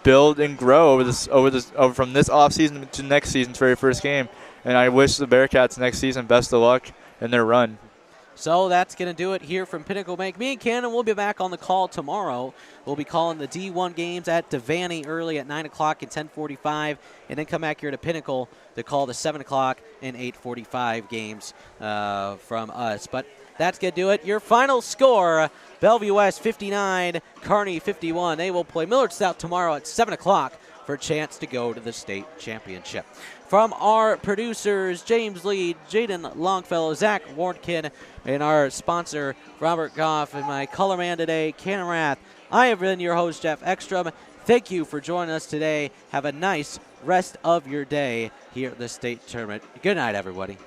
build and grow over from this offseason to next season's very first game. And I wish the Bearcats next season best of luck in their run. So that's going to do it here from Pinnacle Bank. Me and Cannon will be back on the call tomorrow. We'll be calling the D1 games at Devaney early at 9 o'clock and 10:45, and then come back here to Pinnacle to call the 7 o'clock and 8:45 games from us. But that's going to do it. Your final score, Bellevue West 59, Kearney 51. They will play Millard Stout tomorrow at 7 o'clock for a chance to go to the state championship. From our producers, James Lee, Jaden Longfellow, Zach Warnkin, and our sponsor, Robert Goff, and my color man today, Cannon Rath, I have been your host, Jeff Ekstrom. Thank you for joining us today. Have a nice rest of your day here at the state tournament. Good night, everybody.